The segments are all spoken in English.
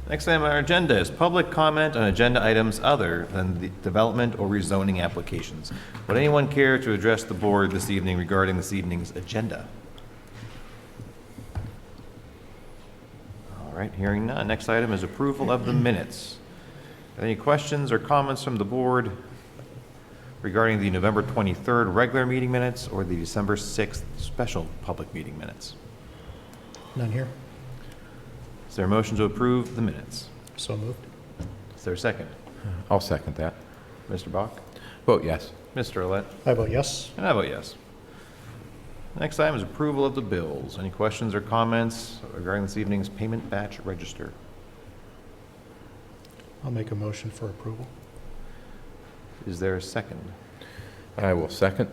Next item on our agenda is public comment on agenda items other than the development or rezoning applications. Would anyone care to address the board this evening regarding this evening's agenda? All right, hearing none. Next item is approval of the minutes. Any questions or comments from the board regarding the November 23rd regular meeting minutes or the December 6th special public meeting minutes? None here. Is there a motion to approve the minutes? So moved. Is there a second? I'll second that. Mr. Bach? Vote yes. Mr. Olet? I vote yes. And I vote yes. Next item is approval of the bills. Any questions or comments regarding this evening's payment batch register? I'll make a motion for approval. Is there a second? I will second.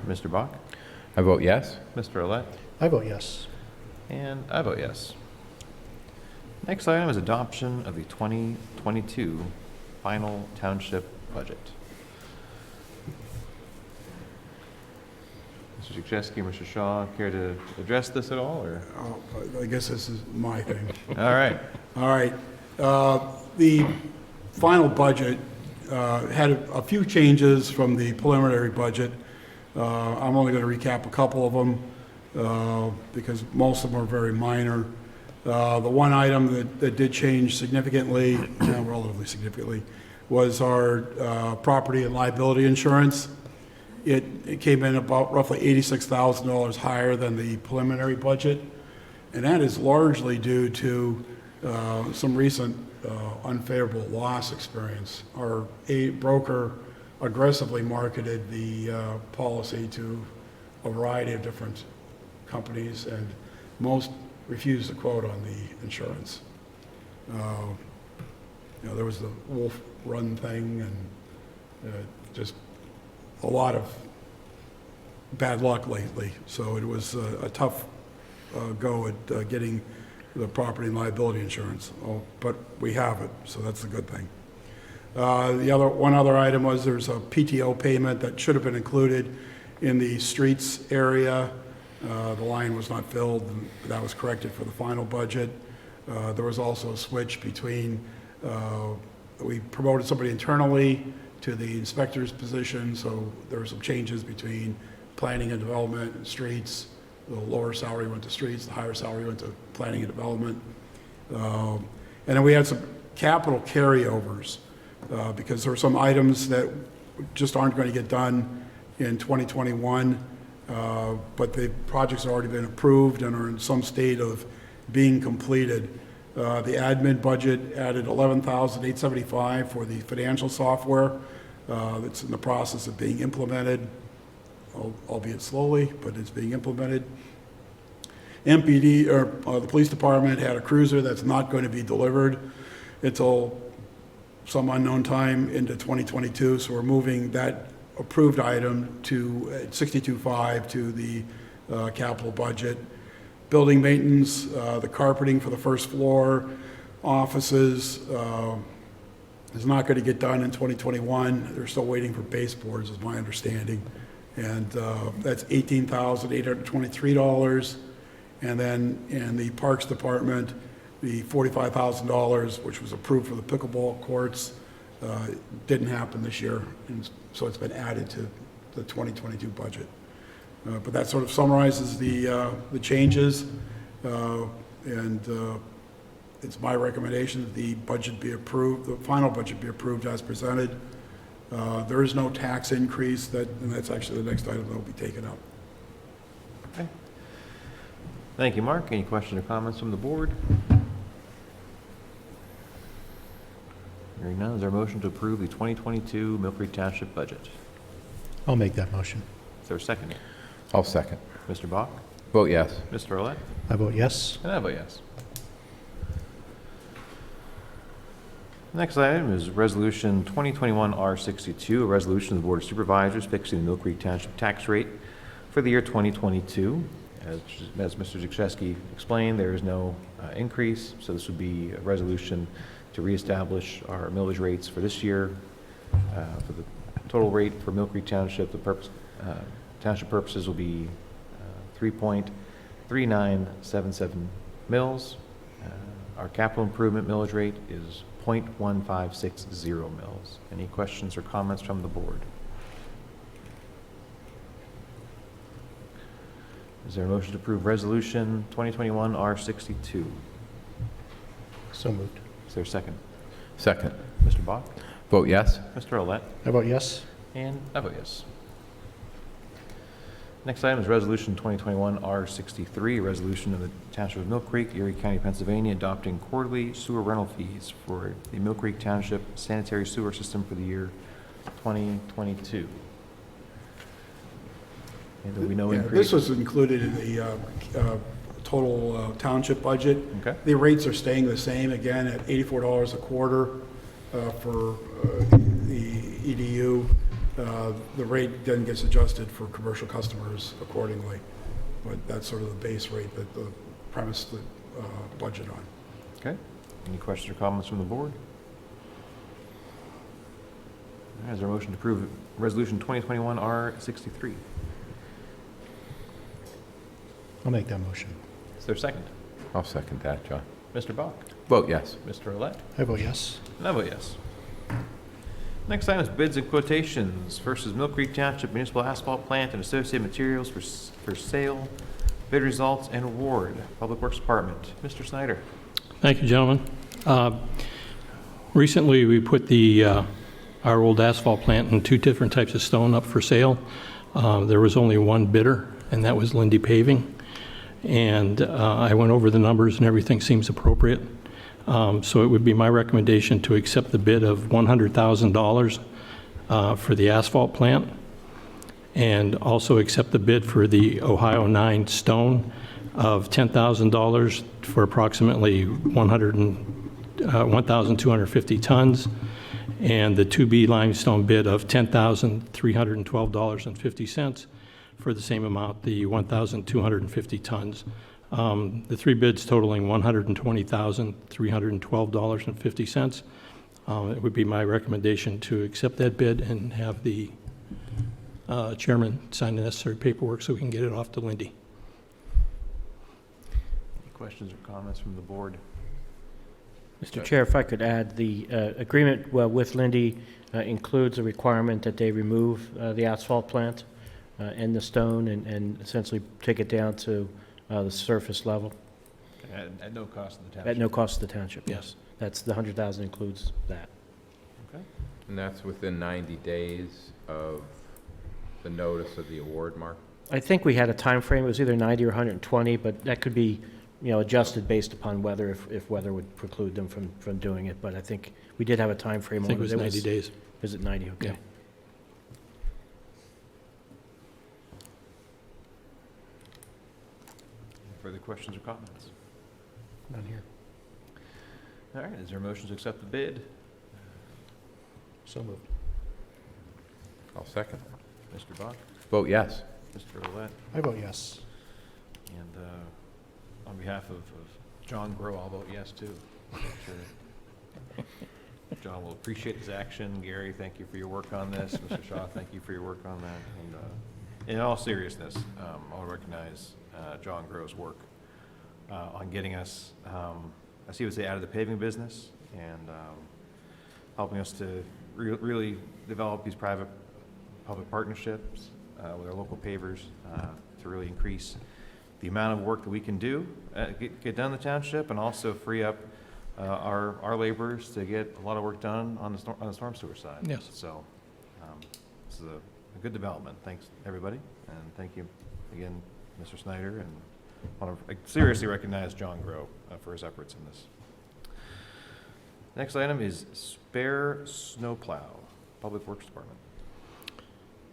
Mr. Bach? I vote yes. Mr. Olet? I vote yes. And I vote yes. Next item is adoption of the 2022 final township budget. Mr. Zukrzewski, Mr. Shaw, care to address this at all, or? I guess this is my thing. All right. All right. The final budget had a few changes from the preliminary budget. I'm only going to recap a couple of them because most of them are very minor. The one item that did change significantly, relatively significantly, was our property and liability insurance. It came in about roughly $86,000 higher than the preliminary budget, and that is largely due to some recent unfavorable loss experience. Our broker aggressively marketed the policy to a variety of different companies, and most refused to quote on the insurance. There was the Wolf Run thing, and just a lot of bad luck lately. So it was a tough go at getting the property and liability insurance. But we have it, so that's the good thing. One other item was there's a PTO payment that should have been included in the streets area. The line was not filled, and that was corrected for the final budget. There was also a switch between, we promoted somebody internally to the inspector's position, so there were some changes between planning and development and streets. The lower salary went to streets, the higher salary went to planning and development. And then we had some capital carryovers because there were some items that just aren't going to get done in 2021, but the projects have already been approved and are in some state of being completed. The admin budget added $11,875 for the financial software that's in the process of being implemented, albeit slowly, but it's being implemented. MPD, or the police department, had a cruiser that's not going to be delivered until some unknown time into 2022, so we're moving that approved item to $62.5 to the capital budget. Building maintenance, the carpeting for the first floor, offices, is not going to get done in 2021. They're still waiting for baseboards, is my understanding. And that's $18,823. And then in the Parks Department, the $45,000, which was approved for the pickleball courts, didn't happen this year. And so it's been added to the 2022 budget. But that sort of summarizes the changes. It's my recommendation that the budget be approved, the final budget be approved as presented. There is no tax increase, and that's actually the next item that will be taken up. Okay. Thank you, Mark. Any questions or comments from the board? Hearing none, is there a motion to approve the 2022 Mill Creek Township budget? I'll make that motion. Is there a second? I'll second. Mr. Bach? Vote yes. Mr. Olet? I vote yes. And I vote yes. Next item is Resolution 2021-R62, a resolution of the Board of Supervisors fixing the Mill Creek Township tax rate for the year 2022. As Mr. Zukrzewski explained, there is no increase, so this would be a resolution to reestablish our millage rates for this year. For the total rate for Mill Creek Township, township purposes will be 3.3977 mills. Our capital improvement millage rate is .1560 mils. Any questions or comments from the board? Is there a motion to approve Resolution 2021 R62? So moved. Is there a second? Second. Mr. Bach? Vote yes. Mr. Olet? I vote yes. And I vote yes. Next item is Resolution 2021 R63, a resolution of the Township of Mill Creek, Erie County, Pennsylvania, adopting quarterly sewer rental fees for the Mill Creek Township sanitary sewer system for the year 2022. And there'll be no Yeah, increase. this was included in the total township budget. Okay. The rates are staying the same, again, at $84 a quarter for the EDU. The rate then gets adjusted for commercial customers accordingly, but that's sort of the base rate that the premise the budget on. Okay. Any questions or comments from the board? All right, is there a motion to approve Resolution 2021 R63? I'll make that motion. Is there a second? I'll second that, John. Mr. Bach? Vote yes. Mr. Olet? I vote yes. And I vote yes. Next item is bids and quotations versus Mill Creek Township Municipal Asphalt Plant and associated materials for sale, bid results, and award. Public Works Department. Mr. Snyder. Thank you, gentlemen. Recently, we put our old asphalt plant and 2 different types of stone up for sale. There was only one bidder, and that was Lindy Paving. And I went over the numbers, and everything seems appropriate. So it would be my recommendation to accept the bid of $100,000 for the asphalt plant, and also accept the bid for the Ohio 9 stone of $10,000 for approximately 1,250 tons, and the 2B limestone bid of $10,312.50 for the same amount, the 1,250 tons. The 3 bids totaling $120,312.50. It would be my recommendation to accept that bid and have the chairman sign the necessary paperwork so we can get it off to Lindy. Any questions or comments from the board? Mr. Chair, if I could add, the agreement with Lindy includes a requirement that they remove the asphalt plant and the stone and essentially take it down to the surface level. At no cost to the township? At no cost to the township, Yes. yes. That's the $100,000 includes that. Okay. And that's within 90 days of the notice of the award, Mark? I think we had a time frame. It was either 90 or 120, but that could be, adjusted based upon weather, if weather would preclude them from doing it. But I think we did have a time frame I on think it was 90 days. Is it 90? Okay. Yeah. Further questions or comments? None here. All right, is there a motion to accept the bid? So moved. I'll second. Mr. Bach? Vote yes. Mr. Olet? I vote yes. And on behalf of John Grow, I'll vote yes, too. I'm sure John will appreciate this action. Gary, thank you for your work on this. Mr. Shaw, thank you for your work on that. And in all seriousness, I'll recognize John Grow's work on getting us, I would say, out of the paving business and helping us to really develop these private-public partnerships with our local pavers to really increase the amount of work that we can do, get done in the township, and also free up our laborers to get a lot of work done on the storm sewer side. Yes. So this is a good development. Thanks, everybody, and thank you again, Mr. Snyder, and I want to seriously recognize John Grow for his efforts in this. Next item is spare snowplow, Public Works Department.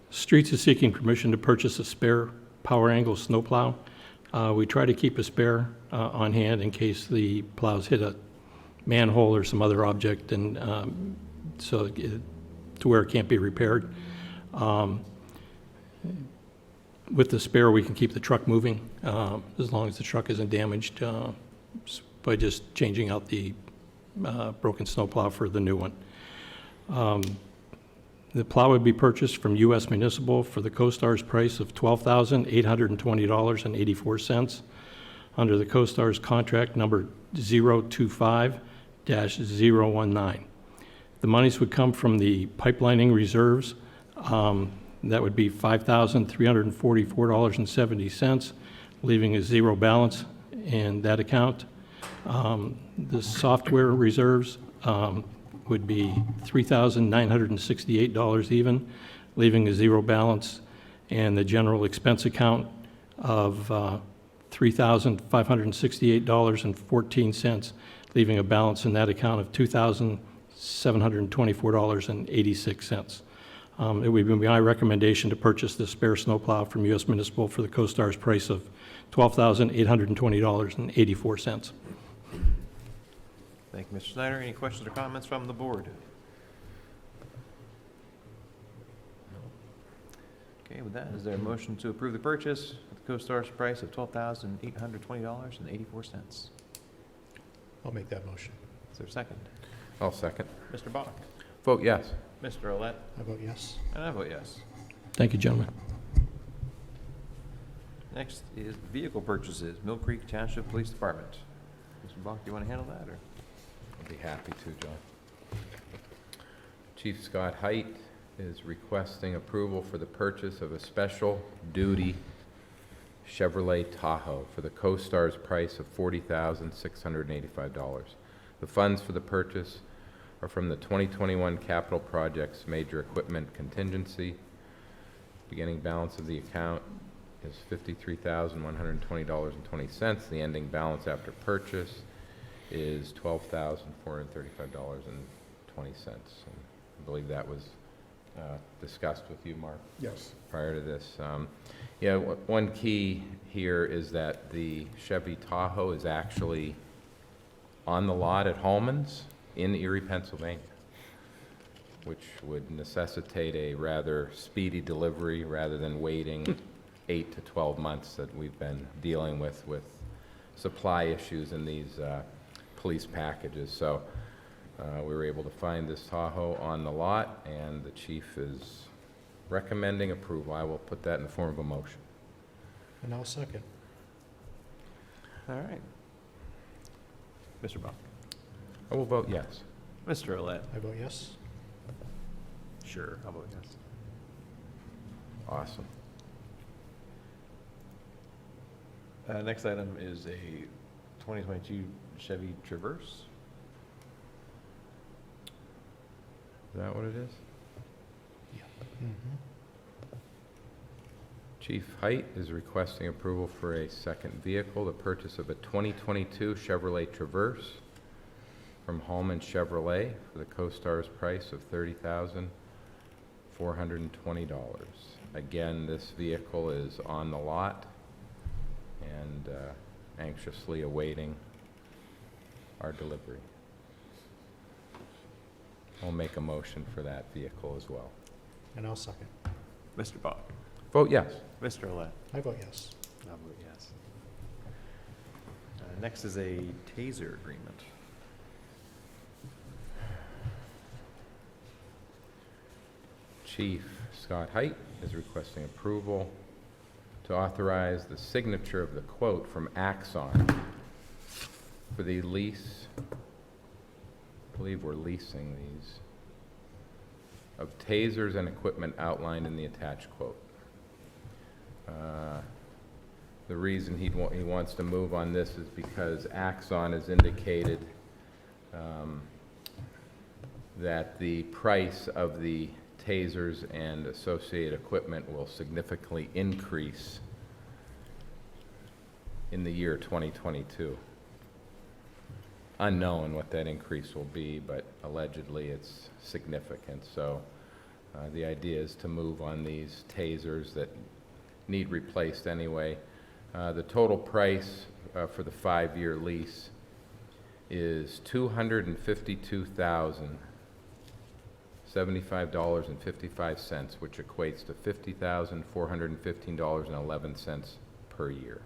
Streets is seeking permission to purchase a spare power angle snowplow. We try to keep a spare on hand in case the plows hit a manhole or some other object, and to where it can't be repaired. With the spare, we can keep the truck moving as long as the truck isn't damaged by just changing out the broken snowplow for the new one. The plow would be purchased from U.S. Municipal for the CoStar's price of $12,820.84. under the CoStar's contract number 025-019. The monies would come from the pipelining reserves. That would be $5,344.70, leaving a zero balance in that account. The software reserves would be $3,968 even, leaving a zero balance, and the general expense account of $3,568.14, leaving a balance in that account of $2,724.86. It would be my recommendation to purchase this spare snowplow from U.S. Municipal for the CoStar's price of $12,820.84. Thank you, Mr. Snyder. Any questions or comments from the board? Okay, with that, is there a motion to approve the purchase at the CoStar's price of $12,820.84? I'll make that motion. Is there a second? I'll second. Mr. Bach? Vote yes. Mr. Olet? I vote yes. And I vote yes. Thank you, gentlemen. Next is vehicle purchases, Mill Creek Township Police Department. Mr. Bach, do you want to handle that, or? I'd be happy to, John. Chief Scott Height is requesting approval for the purchase of a special duty Chevrolet Tahoe for the CoStar's price of $40,685. The funds for the purchase are from the 2021 Capital Projects Major Equipment Contingency. Beginning balance of the account is $53,120.20. The ending balance after purchase is $12,435.20. I believe that was discussed with you, Mark, Yes. prior to this. One key here is that the Chevy Tahoe is actually on the lot at Holman's in Erie, Pennsylvania, which would necessitate a rather speedy delivery rather than waiting 8 to 12 months that we've been dealing with supply issues in these police packages. So we were able to find this Tahoe on the lot, and the chief is recommending approval. I will put that in the form of a motion. And I'll second. All right. Mr. Bach? I will vote yes. Mr. Olet? I vote yes. Sure, I'll vote yes. Awesome. Next item is a 2022 Chevy Traverse. Is that what it is? Mm-hmm. Chief Height is requesting approval for a second vehicle, the purchase of a 2022 Chevrolet Traverse from Holman Chevrolet for the CoStar's price of $30,420. Again, this vehicle is on the lot and anxiously awaiting our delivery. I'll make a motion for that vehicle as well. And I'll second. Mr. Bach? Vote yes. Mr. Olet? I vote yes. I'll vote yes. Next is a TASER agreement. Chief Scott Height is requesting approval to authorize the signature of the quote from Axon for the lease, I believe we're leasing these, of tasers and equipment outlined in the attached quote. The reason he wants to move on this is because Axon has indicated that the price of the tasers and associated equipment will significantly increase in the year 2022. Unknown what that increase will be, but allegedly it's significant. So the idea is to move on these tasers that need replaced anyway. The total price for the 5-year lease is $252,075.55, which equates to $50,415.11 per year.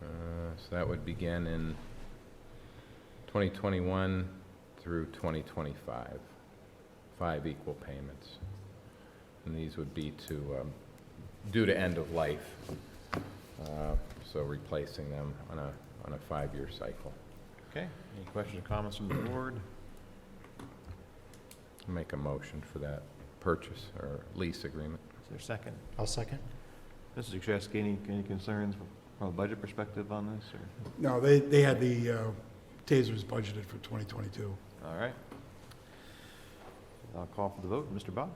So that would begin in 2021 through 2025, 5 equal payments. And these would be to due to end of life. So replacing them on a 5-year cycle. Okay, any questions or comments from the board? Make a motion for that purchase or lease agreement. Is there a second? I'll second. Mrs. Jackowski, any concerns from a budget perspective on this, or? No, they had the tasers budgeted for 2022. All right. I'll call for the vote. Mr. Bach?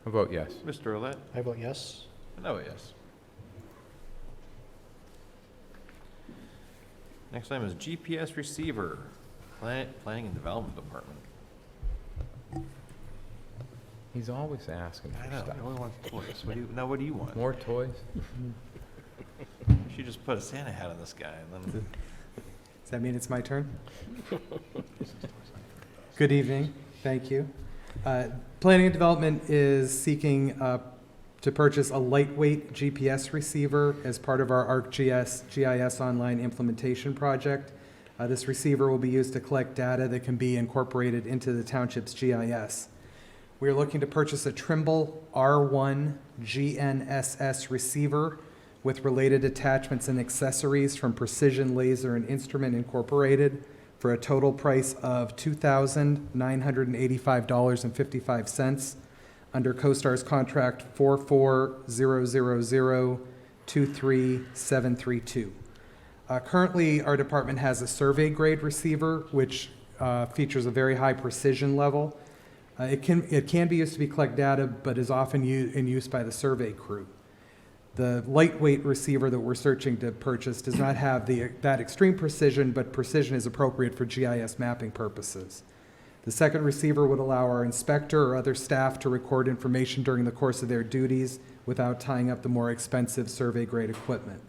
I vote yes. Mr. Olet? I vote yes. And I vote yes. Next item is GPS receiver, Planning and Development Department. He's always asking I for know, stuff. I only want toys. Now what do you want? More toys? You should just put a Santa hat on this guy and then. Does that mean it's my turn? Good evening, thank you. Planning and Development is seeking to purchase a lightweight GPS receiver as part of our ArcGIS GIS online implementation project. This receiver will be used to collect data that can be incorporated into the township's GIS. We are looking to purchase a Trimble R1 GNSS receiver with related attachments and accessories from Precision Laser and Instrument Incorporated for a total price of $2,985.55 under CoStar's contract 4400023732. Currently, our department has a survey grade receiver, which features a very high precision level. It can be used to collect data, but is often in use by the survey crew. The lightweight receiver that we're searching to purchase does not have that extreme precision, but precision is appropriate for GIS mapping purposes. The second receiver would allow our inspector or other staff to record information during the course of their duties without tying up the more expensive survey-grade equipment.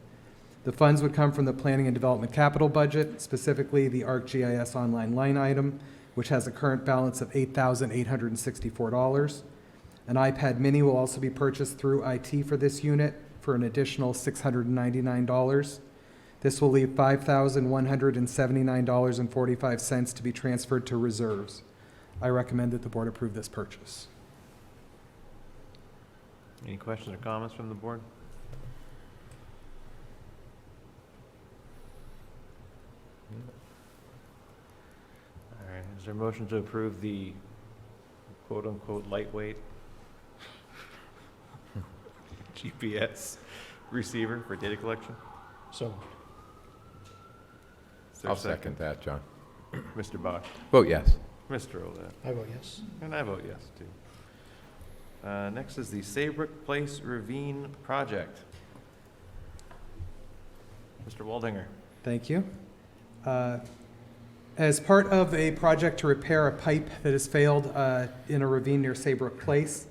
The funds would come from the Planning and Development capital budget, specifically the ArcGIS online line item, which has a current balance of $8,864. An iPad mini will also be purchased through IT for this unit for an additional $699. This will leave $5,179.45 to be transferred to reserves. I recommend that the board approve this purchase. Any questions or comments from the board? All right, is there a motion to approve the quote-unquote lightweight GPS receiver for data collection? So, Is there a I'll second that, John. Mr. Bach? Vote yes. Mr. Olet? I vote yes. And I vote yes, too. Next is the Saybrook Place Ravine Project. Mr. Waldinger? Thank you. As part of a project to repair a pipe that has failed in a ravine near Saybrook Place,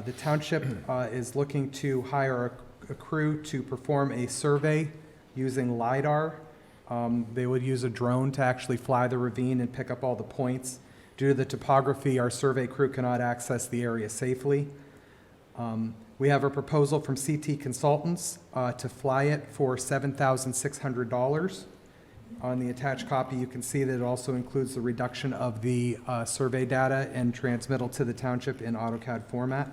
the township is looking to hire a crew to perform a survey using LiDAR. They would use a drone to actually fly the ravine and pick up all the points. Due to the topography, our survey crew cannot access the area safely. We have a proposal from CT Consultants to fly it for $7,600. On the attached copy, you can see that it also includes the reduction of the survey data and transmittal to the township in AutoCAD format.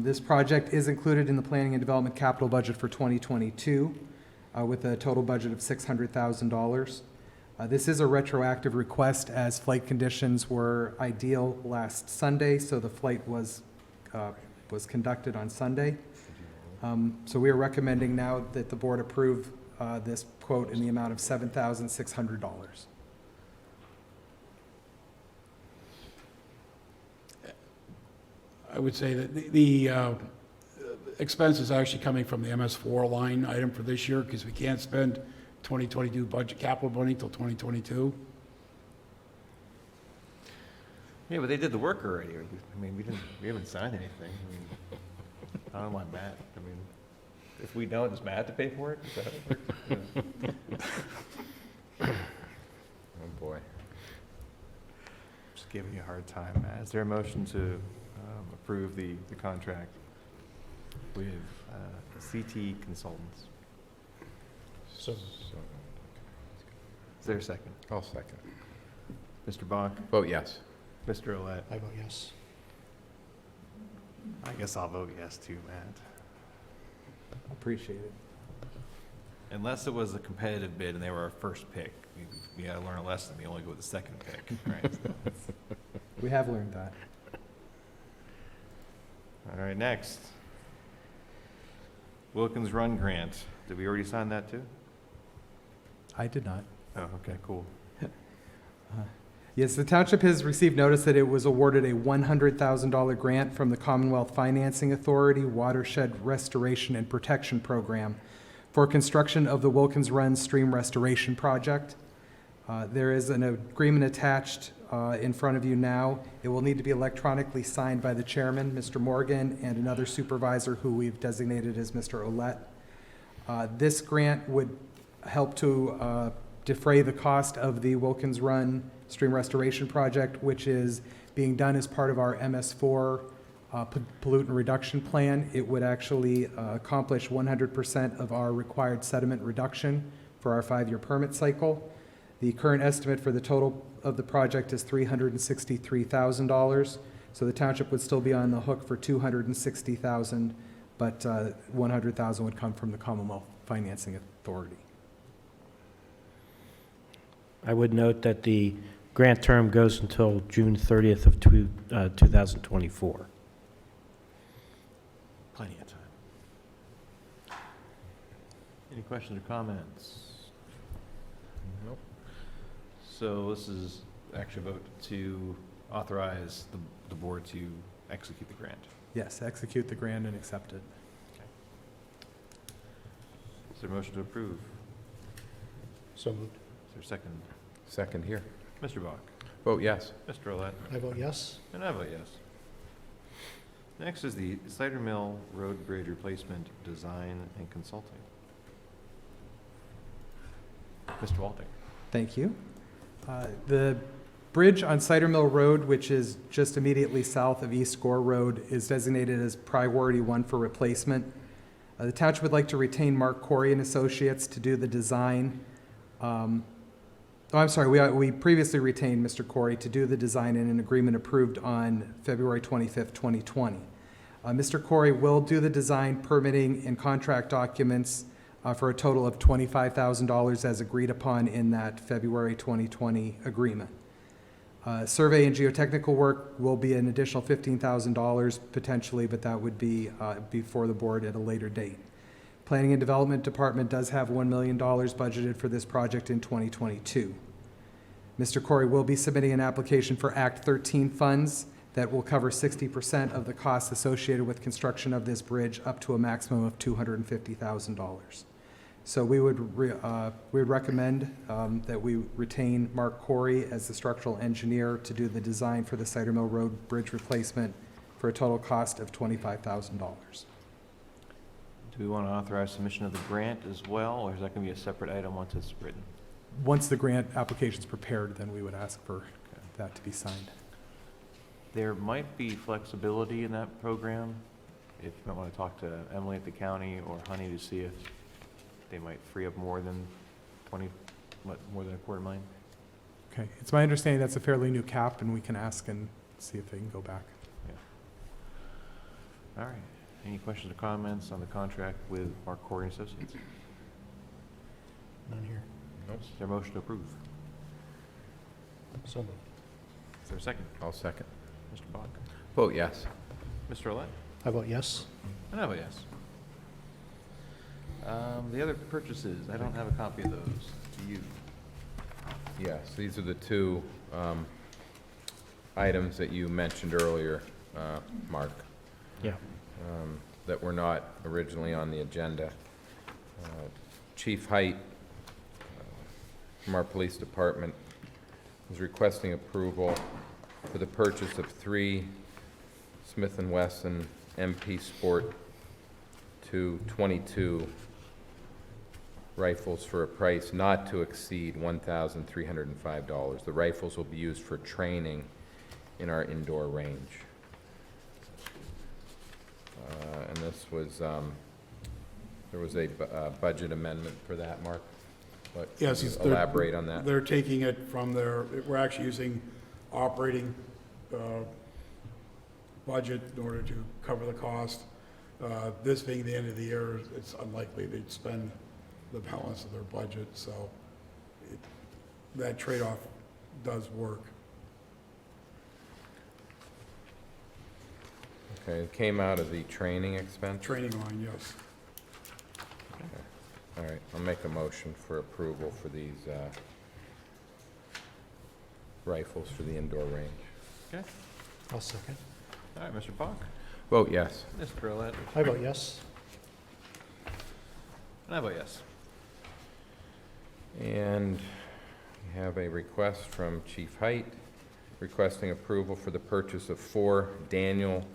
This project is included in the Planning and Development capital budget for 2022 with a total budget of $600,000. This is a retroactive request as flight conditions were ideal last Sunday, so the flight was conducted on Sunday. So we are recommending now that the board approve this quote in the amount of $7,600. I would say that the expense is actually coming from the MS4 line item for this year because we can't spend 2022 budget capital money until 2022. Yeah, but they did the work already. I mean, we haven't signed anything. I mean, I don't want Matt. I mean, if we don't, does Matt have to pay for it? Is that how it works? Oh, boy. Just giving you a hard time, Matt. Is there a motion to approve the contract with CT Consultants? So, Is there a second? I'll second. Mr. Bach? Vote yes. Mr. Olet? I vote yes. I guess I'll vote yes too, Matt. Appreciate it. Unless it was a competitive bid and they were our first pick, we gotta learn a lesson. We only go with the second pick, right? We have learned that. All right, next. Wilkins Run Grant. Did we already sign that too? I did not. Oh, okay, cool. Yes, the township has received notice that it was awarded a $100,000 grant from the Commonwealth Financing Authority Watershed Restoration and Protection Program for construction of the Wilkins Run Stream Restoration Project. There is an agreement attached in front of you now. It will need to be electronically signed by the chairman, Mr. Morgan, and another supervisor who we've designated as Mr. Olet. This grant would help to defray the cost of the Wilkins Run Stream Restoration Project, which is being done as part of our MS4 pollutant reduction plan. It would actually accomplish 100% of our required sediment reduction for our 5-year permit cycle. The current estimate for the total of the project is $363,000. So the township would still be on the hook for $260,000, but $100,000 would come from the Commonwealth Financing Authority. I would note that the grant term goes until June 30th of 2024. Plenty of time. Any questions or comments? Nope. So this is actually a vote to authorize the board to execute the grant. Yes, execute the grant and accept it. Is there a motion to approve? So moved. Is there a second? Second here. Mr. Bach? Vote yes. Mr. Olet? I vote yes. And I vote yes. Next is the Cider Mill Road Bridge Replacement Design and Consulting. Mr. Walter? Thank you. The bridge on Cider Mill Road, which is just immediately south of East Gore Road, is designated as priority 1 for replacement. The township would like to retain Mark Corey and Associates to do the design. We previously retained Mr. Corey to do the design in an agreement approved on February 25th, 2020. Mr. Corey will do the design, permitting, and contract documents for a total of $25,000 as agreed upon in that February 2020 agreement. Survey and geotechnical work will be an additional $15,000 potentially, but that would be before the board at a later date. Planning and Development Department does have $1 million budgeted for this project in 2022. Mr. Corey will be submitting an application for Act 13 funds that will cover 60% of the costs associated with construction of this bridge up to a maximum of $250,000. So we would recommend that we retain Mark Corey as the structural engineer to do the design for the Cider Mill Road Bridge replacement for a total cost of $25,000. Do we want to authorize submission of the grant as well, or is that going to be a separate item once it's written? Once the grant application is prepared, then we would ask for that to be signed. There might be flexibility in that program. If you might want to talk to Emily at the county or Honey to see if they might free up more than more than $250,000. Okay, it's my understanding that's a fairly new cap, and we can ask and see if they can go back. All right. Any questions or comments on the contract with Mark Corey and Associates? None here. Nope. Is there a motion to approve? So moved. Is there a second? I'll second. Mr. Bach? Vote yes. Mr. Olet? I vote yes. And I vote yes. The other purchases, I don't have a copy of those. Do you? Yes, these are the two items that you mentioned earlier, Mark. Yeah. That were not originally on the agenda. Chief Height from our police department is requesting approval for the purchase of 3 Smith & Wesson MP Sport 222 rifles for a price not to exceed $1,305. The rifles will be used for training in our indoor range. And this was, there was a budget amendment for that, Mark? What, Yes, can you they're- elaborate on that? They're taking it from we're actually using operating budget in order to cover the cost. This being the end of the year, it's unlikely they'd spend the balance of their budget, so that trade-off does work. Okay, it came out of the training expense? Training line, yes. All right, I'll make a motion for approval for these rifles for the indoor range. Okay. I'll second. All right, Mr. Bach? Vote yes. Mr. Roulette? I vote yes. And I vote yes. And we have a request from Chief Height requesting approval for the purchase of 4 Daniel's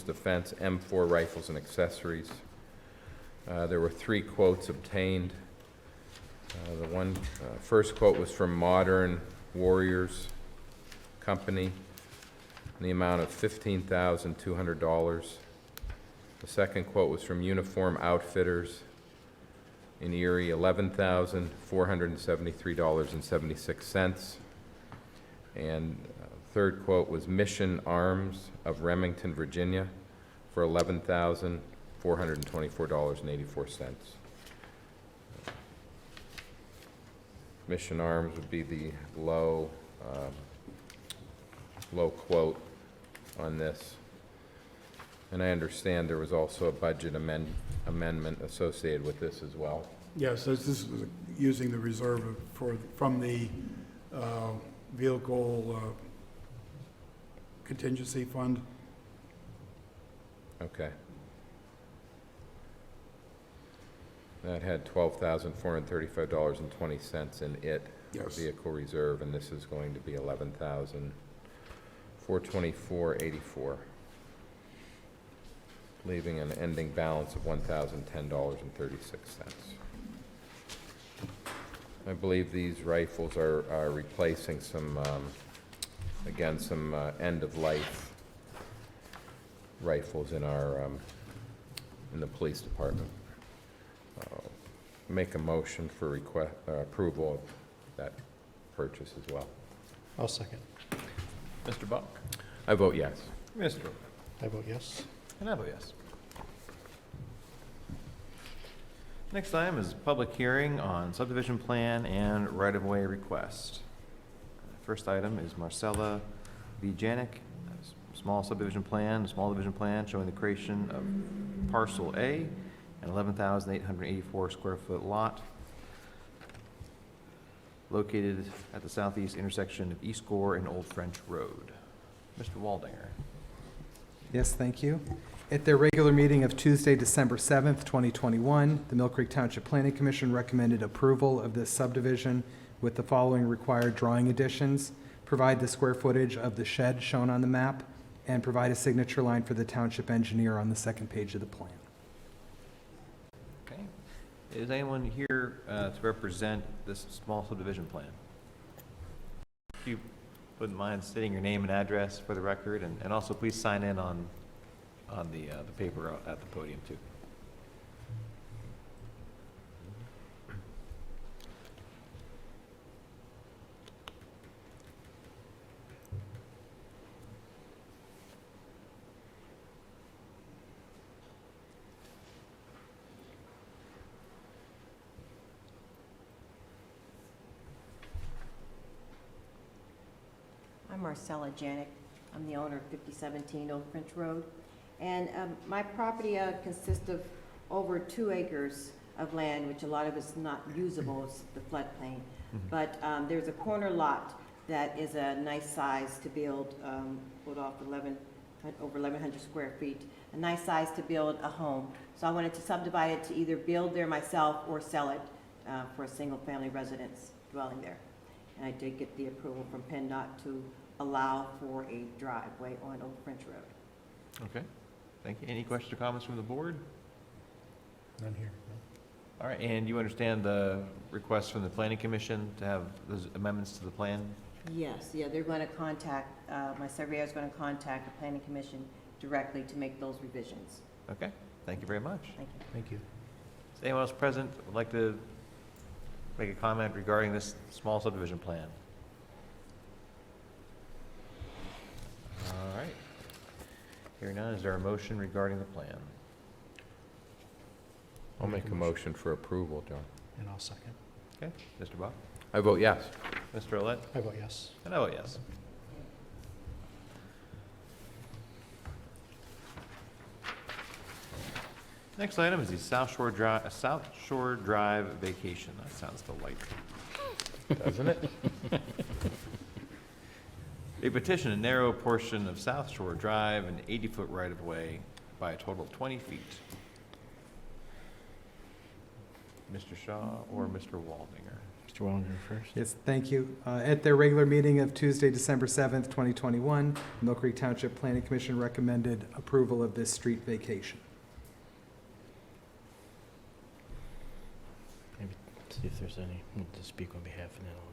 Defense M4 rifles and accessories. There were 3 quotes obtained. The first quote was from Modern Warriors Company in the amount of $15,200. The second quote was from Uniform Outfitters in Erie, $11,473.76. And third quote was Mission Arms of Remington, Virginia, for $11,424.84. Mission Arms would be the low quote on this. And I understand there was also a budget amendment associated with this as well. Yes, this is using the reserve from the vehicle contingency fund. Okay. That had $12,435.20 in it, Yes. vehicle reserve, and this is going to be $11,424.84, leaving an ending balance of $1,010.36. I believe these rifles are replacing some, again, some end-of-life rifles in our, in the police department. Make a motion for approval of that purchase as well. I'll second. Mr. Bach? I vote yes. Mr. Roulette? I vote yes. And I vote yes. Next item is public hearing on subdivision plan and right-of-way request. First item is Marcella V. Janik, small division plan showing the creation of parcel A, an 11,884 square foot lot located at the southeast intersection of East Gore and Old French Road. Mr. Waldinger. Yes, thank you. At their regular meeting of Tuesday, December 7th, 2021, the Mill Creek Township Planning Commission recommended approval of this subdivision with the following required drawing additions: provide the square footage of the shed shown on the map, and provide a signature line for the township engineer on the second page of the plan. Okay. Is anyone here to represent this small subdivision plan? If you wouldn't mind stating your name and address for the record, and also please sign in on the paper at the podium too. I'm Marcella Janik. I'm the owner of 5017 Old French Road. And my property consists of over 2 acres of land, which a lot of it's not usable, it's the floodplain. But there's a corner lot that is a nice size to build, put off over 1,100 square feet, a nice size to build a home. So I wanted to subdivide it to either build there myself or sell it for a single-family residence dwelling there. And I did get the approval from PennDOT to allow for a driveway on Old French Road. Okay, thank you. Any questions or comments from the board? None here. All right, and you understand the request from the planning commission to have those amendments to the plan? Yes, yeah, they're going to contact, my surveyor is going to contact the planning commission directly to make those revisions. Okay, thank you very much. Thank you. Thank you. Is anyone else present would like to make a comment regarding this small subdivision plan? All right. Hearing none, is there a motion regarding the plan? I'll make a motion for approval, John. And I'll second. Okay, Mr. Bob? I vote yes. Mr. Olet? I vote yes. And I vote yes. Next item is the South Shore Drive vacation. That sounds delightful. Doesn't it? A petition, a narrow portion of South Shore Drive, an 80-foot right-of-way by a total of 20 feet. Mr. Shaw or Mr. Waldinger? Mr. Wallinger first. Yes, thank you. At their regular meeting of Tuesday, December 7th, 2021, Mill Creek Township Planning Commission recommended approval of this street vacation. See if there's anyone to speak on behalf, and then I'll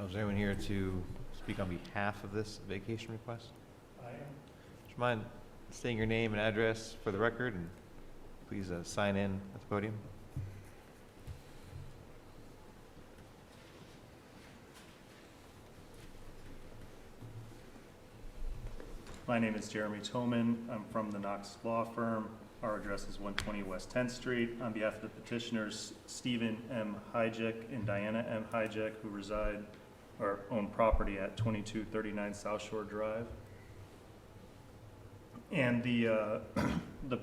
go. Is there anyone here to speak on behalf of this vacation request? I am. Would you mind saying your name and address for the record, and please sign in at the podium? My name is Jeremy Tillman. I'm from the Knox Law Firm. Our address is 120 West 10th Street. On behalf of the petitioners, Stephen M. Hyjek and Diana M. Hyjek, who reside or own property at 2239 South Shore Drive. And the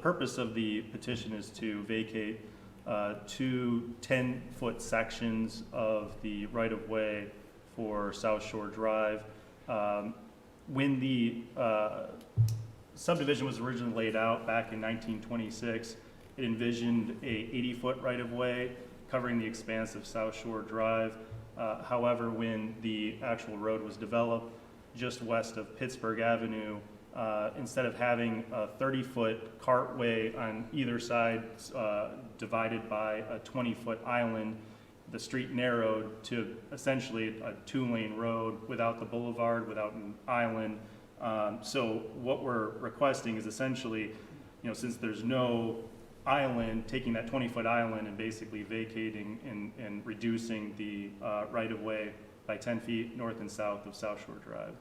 purpose of the petition is to vacate two 10-foot sections of the right-of-way for South Shore Drive. When the subdivision was originally laid out back in 1926, it envisioned a 80-foot right-of-way covering the expanse of South Shore Drive. However, when the actual road was developed just west of Pittsburgh Avenue, instead of having a 30-foot cartway on either side divided by a 20-foot island, the street narrowed to essentially a 2-lane road without the boulevard, without an island. So what we're requesting is essentially, since there's no island, taking that 20-foot island and basically vacating and reducing the right-of-way by 10 feet north and south of South Shore Drive.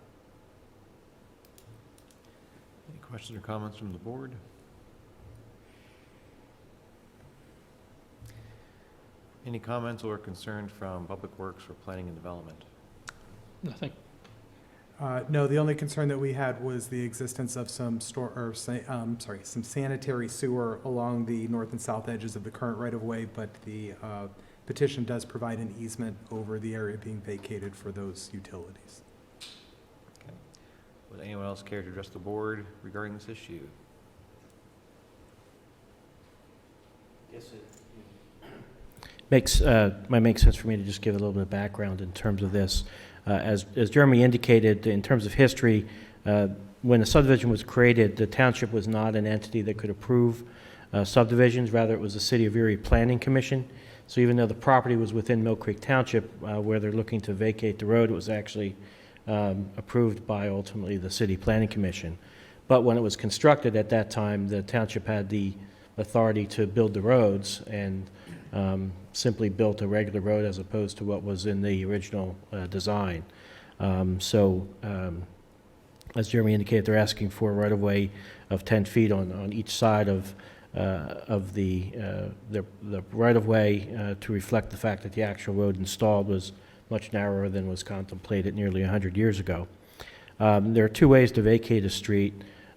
Any questions or comments from the board? Any comments or concerns from Public Works or Planning and Development? Nothing. No, the only concern that we had was the existence of some some sanitary sewer along the north and south edges of the current right-of-way, but the petition does provide an easement over the area being vacated for those utilities. Okay. Would anyone else care to address the board regarding this issue? Yes, might make sense for me to just give a little bit of background in terms of this. As Jeremy indicated, in terms of history, when the subdivision was created, the township was not an entity that could approve subdivisions. Rather, it was the City of Erie Planning Commission. So even though the property was within Mill Creek Township, where they're looking to vacate the road, it was actually approved by ultimately the City Planning Commission. But when it was constructed at that time, the township had the authority to build the roads and simply built a regular road as opposed to what was in the original design. As Jeremy indicated, they're asking for a right-of-way of 10 feet on each side of the right-of-way to reflect the fact that the actual road installed was much narrower than was contemplated nearly 100 years ago. There are two ways to vacate a street,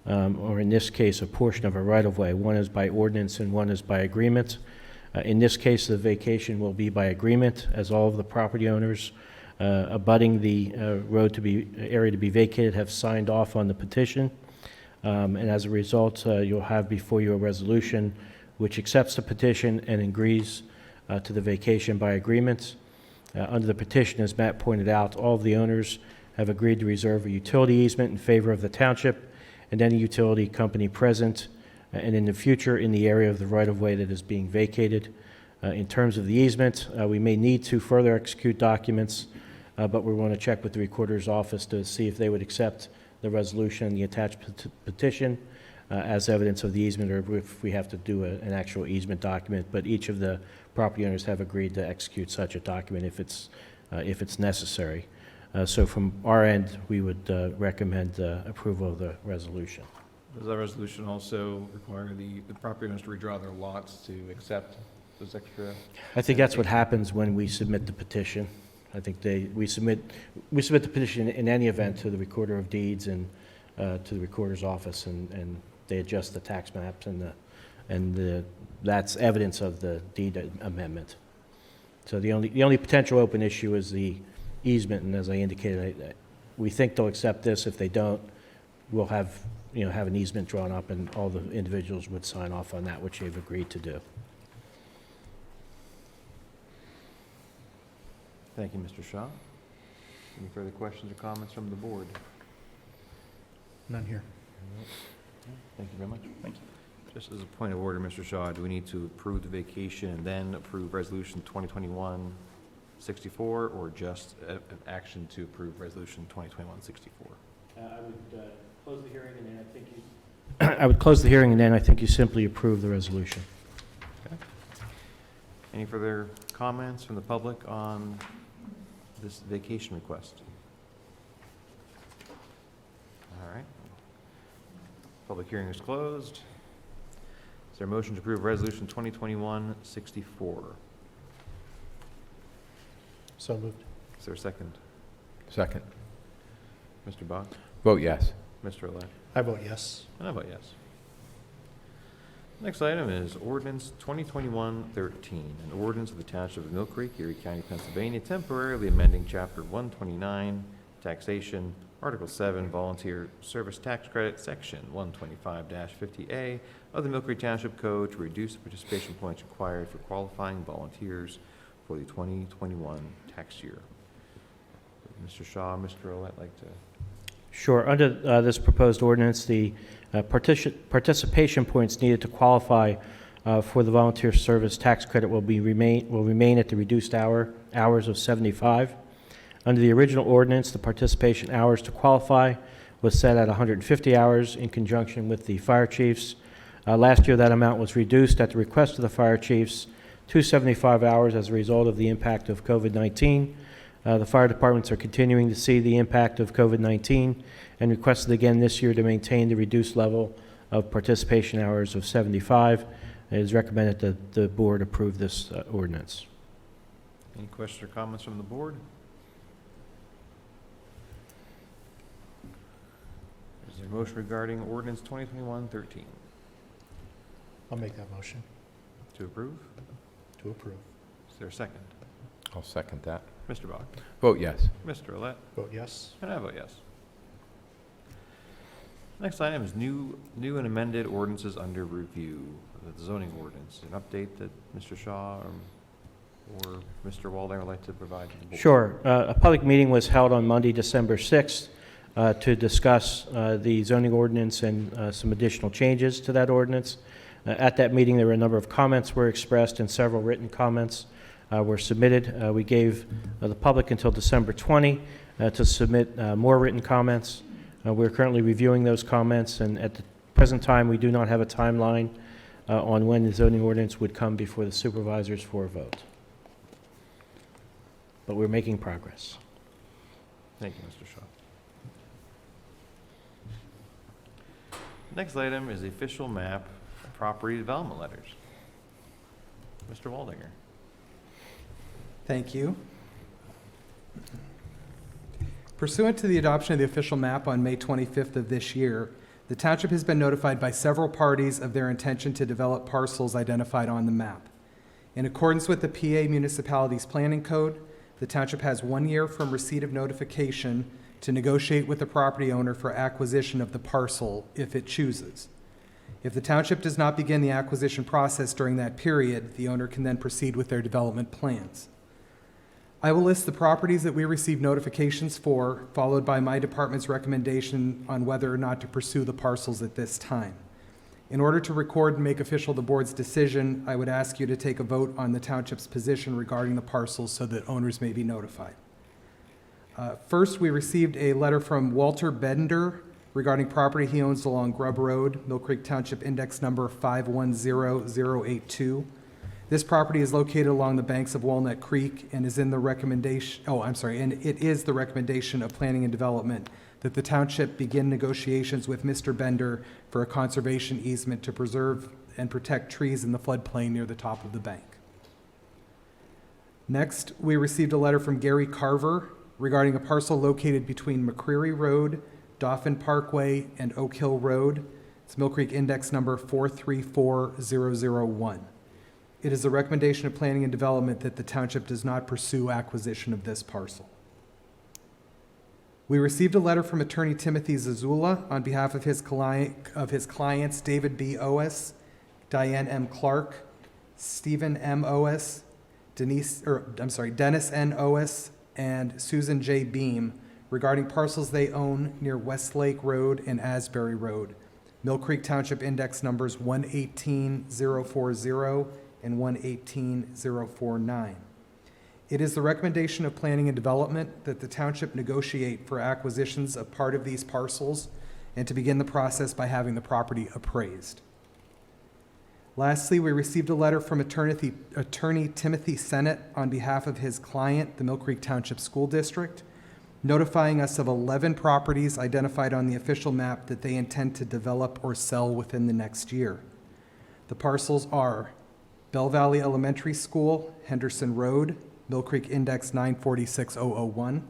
or in this case, a portion of a right-of-way. One is by ordinance and one is by agreement. In this case, the vacation will be by agreement, as all of the property owners abutting the area to be vacated have signed off on the petition. And as a result, you'll have before you a resolution which accepts the petition and agrees to the vacation by agreement. Under the petition, as Matt pointed out, all of the owners have agreed to reserve a utility easement in favor of the township and any utility company present and in the future in the area of the right-of-way that is being vacated. In terms of the easement, we may need to further execute documents, but we want to check with the recorder's office to see if they would accept the resolution and the attached petition as evidence of the easement, or if we have to do an actual easement document. But each of the property owners have agreed to execute such a document if it's necessary. So from our end, we would recommend approval of the resolution. Does that resolution also require the property owners to redraw their lots to accept those extra? I think that's what happens when we submit the petition. I think we submit the petition in any event to the Recorder of Deeds and to the Recorder's Office, and they adjust the tax maps, that's evidence of the deed amendment. So the only potential open issue is the easement, and as I indicated, we think they'll accept this. If they don't, we'll have an easement drawn up, and all the individuals would sign off on that, which they've agreed to do. Thank you, Mr. Shaw. Any further questions or comments from the board? None here. Thank you very much. Thank you. Just as a point of order, Mr. Shaw, do we need to approve the vacation and then approve Resolution 2021-64, or just an action to approve Resolution 2021-64? I would close the hearing, and then I think I would close the hearing, and then I think you simply approve the resolution. Any further comments from the public on this vacation request? All right. Public hearing is closed. Is there a motion to approve Resolution 2021-64? So moved. Is there a second? Second. Mr. Bach? Vote yes. Mr. Alette? I vote yes. And I vote yes. Next item is Ordinance 2021-13, an ordinance of the Township of Mill Creek, Erie County, Pennsylvania, temporarily amending Chapter 129, Taxation, Article 7, Volunteer Service Tax Credit, Section 125-50A of the Mill Creek Township Code to reduce the participation points required for qualifying volunteers for the 2021 tax year. Mr. Shaw, Mr. Ouellette, like to... Sure. Under this proposed ordinance, the participation points needed to qualify for the volunteer service tax credit will remain at the reduced hours of 75. Under the original ordinance, the participation hours to qualify was set at 150 hours in conjunction with the fire chiefs. Last year, that amount was reduced at the request of the fire chiefs to 75 hours as a result of the impact of COVID-19. The fire departments are continuing to see the impact of COVID-19 and requested again this year to maintain the reduced level of participation hours of 75. It is recommended that the board approve this ordinance. Any questions or comments from the board? Is there a motion regarding Ordinance 2021-13? I'll make that motion To approve? to approve. Is there a second? I'll second that. Mr. Bach? Vote yes. Mr. Ouellette? Vote yes. And I vote yes. Next item is new and amended ordinances under review. The zoning ordinance, an update that Mr. Shaw or Mr. Walden would like to provide to the board. Sure. A public meeting was held on Monday, December 6th, to discuss the zoning ordinance and some additional changes to that ordinance. At that meeting, there were a number of comments were expressed, and several written comments were submitted. We gave the public until December 20 to submit more written comments. We're currently reviewing those comments, and at the present time, we do not have a timeline on when the zoning ordinance would come before the supervisors for a vote. But we're making progress. Thank you, Mr. Shaw. Next item is the official map of property development letters. Mr. Waldinger. Thank you. Pursuant to the adoption of the official map on May 25th of this year, the township has been notified by several parties of their intention to develop parcels identified on the map. In accordance with the PA Municipalities Planning Code, the township has 1 year from receipt of notification to negotiate with the property owner for acquisition of the parcel if it chooses. If the township does not begin the acquisition process during that period, the owner can then proceed with their development plans. I will list the properties that we received notifications for, followed by my department's recommendation on whether or not to pursue the parcels at this time. In order to record and make official the board's decision, I would ask you to take a vote on the township's position regarding the parcels so that owners may be notified. First, we received a letter from Walter Bedender regarding property he owns along Grubb Road, Mill Creek Township Index Number 510082. This property is located along the banks of Walnut Creek and is in the recommendation, and it is the recommendation of Planning and Development that the township begin negotiations with Mr. Bender for a conservation easement to preserve and protect trees in the floodplain near the top of the bank. Next, we received a letter from Gary Carver regarding a parcel located between McCreary Road, Dauphin Parkway, and Oak Hill Road. It's Mill Creek Index number 434001. It is the recommendation of Planning and Development that the township does not pursue acquisition of this parcel. We received a letter from Attorney Timothy Zazula on behalf of his clients David B. Oes, Diane M. Clark, Stephen M. Oes, Dennis N. Oes, and Susan J. Beam regarding parcels they own near Westlake Road and Asbury Road, Mill Creek Township Index numbers 118040 and 118049. It is the recommendation of Planning and Development that the township negotiate for acquisitions of part of these parcels and to begin the process by having the property appraised. Lastly, we received a letter from Attorney Timothy Sennett on behalf of his client, the Mill Creek Township School District, notifying us of 11 properties identified on the official map that they intend to develop or sell within the next year. The parcels are Bell Valley Elementary School, Henderson Road, Mill Creek Index 946001,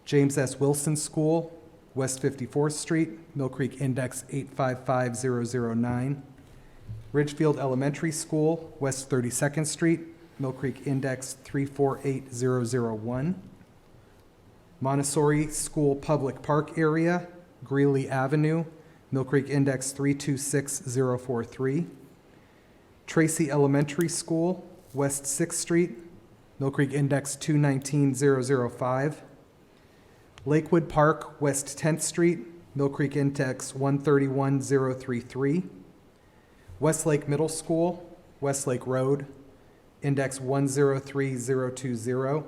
James S. Wilson School, West 54th Street, Mill Creek Index 855009, Ridgefield Elementary School, West 32nd Street, Mill Creek Index 348001, Montessori School Public Park Area, Greeley Avenue, Mill Creek Index 326043, Tracy Elementary School, West 6th Street, Mill Creek Index 219005, Lakewood Park, West 10th Street, Mill Creek Index 131033, Westlake Middle School, Westlake Road, Index 103020,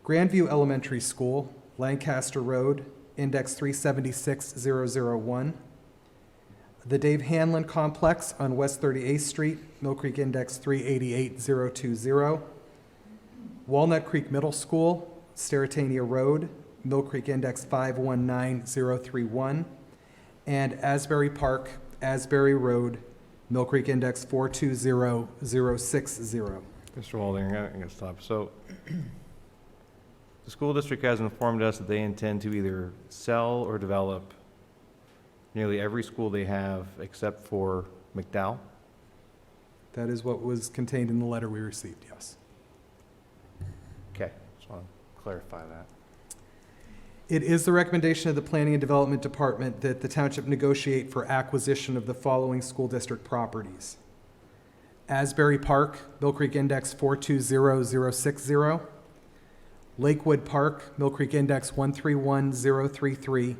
Grandview Elementary School, Lancaster Road, Index 376001, the Dave Hanlon Complex on West 38th Street, Mill Creek Index 388020, Walnut Creek Middle School, Sterretania Road, Mill Creek Index 519031, and Asbury Park, Asbury Road, Mill Creek Index 420060. Mr. Walding, I'm going to stop. So the school district has informed us that they intend to either sell or develop nearly every school they have except for McDowell. That is what was contained in the letter we received, yes. Okay, just want to clarify that. It is the recommendation of the Planning and Development Department that the township negotiate for acquisition of the following school district properties: Asbury Park, Mill Creek Index 420060, Lakewood Park, Mill Creek Index 131033,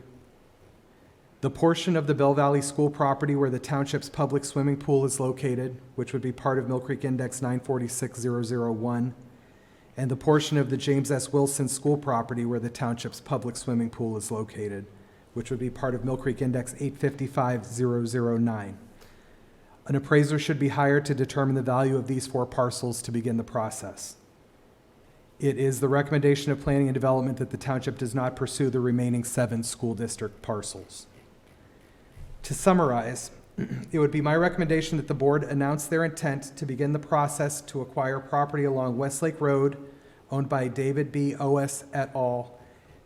the portion of the Bell Valley School property where the township's public swimming pool is located, which would be part of Mill Creek Index 946001, and the portion of the James S. Wilson School property where the township's public swimming pool is located, which would be part of Mill Creek Index 855009. An appraiser should be hired to determine the value of these 4 parcels to begin the process. It is the recommendation of Planning and Development that the township does not pursue the remaining 7 school district parcels. To summarize, it would be my recommendation that the board announce their intent to begin the process to acquire property along Westlake Road owned by David B. Oes et al.,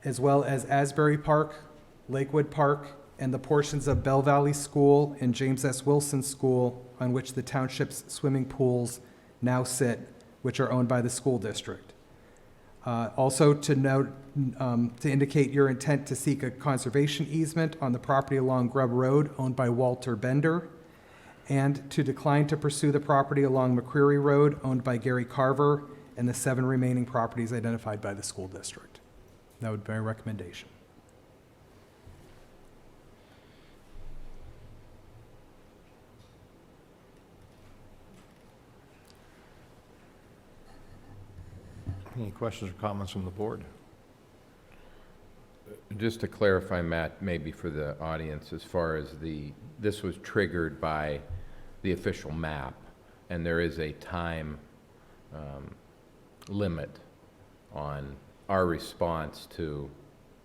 as well as Asbury Park, Lakewood Park, and the portions of Bell Valley School and James S. Wilson School on which the township's swimming pools now sit, which are owned by the school district. Also to note, to indicate your intent to seek a conservation easement on the property along Grubb Road owned by Walter Bender, and to decline to pursue the property along McCreary Road owned by Gary Carver and the 7 remaining properties identified by the school district. That would be my recommendation. Any questions or comments from the board? Just to clarify, Matt, maybe for the audience, as far as this was triggered by the official map, and there is a time limit on our response to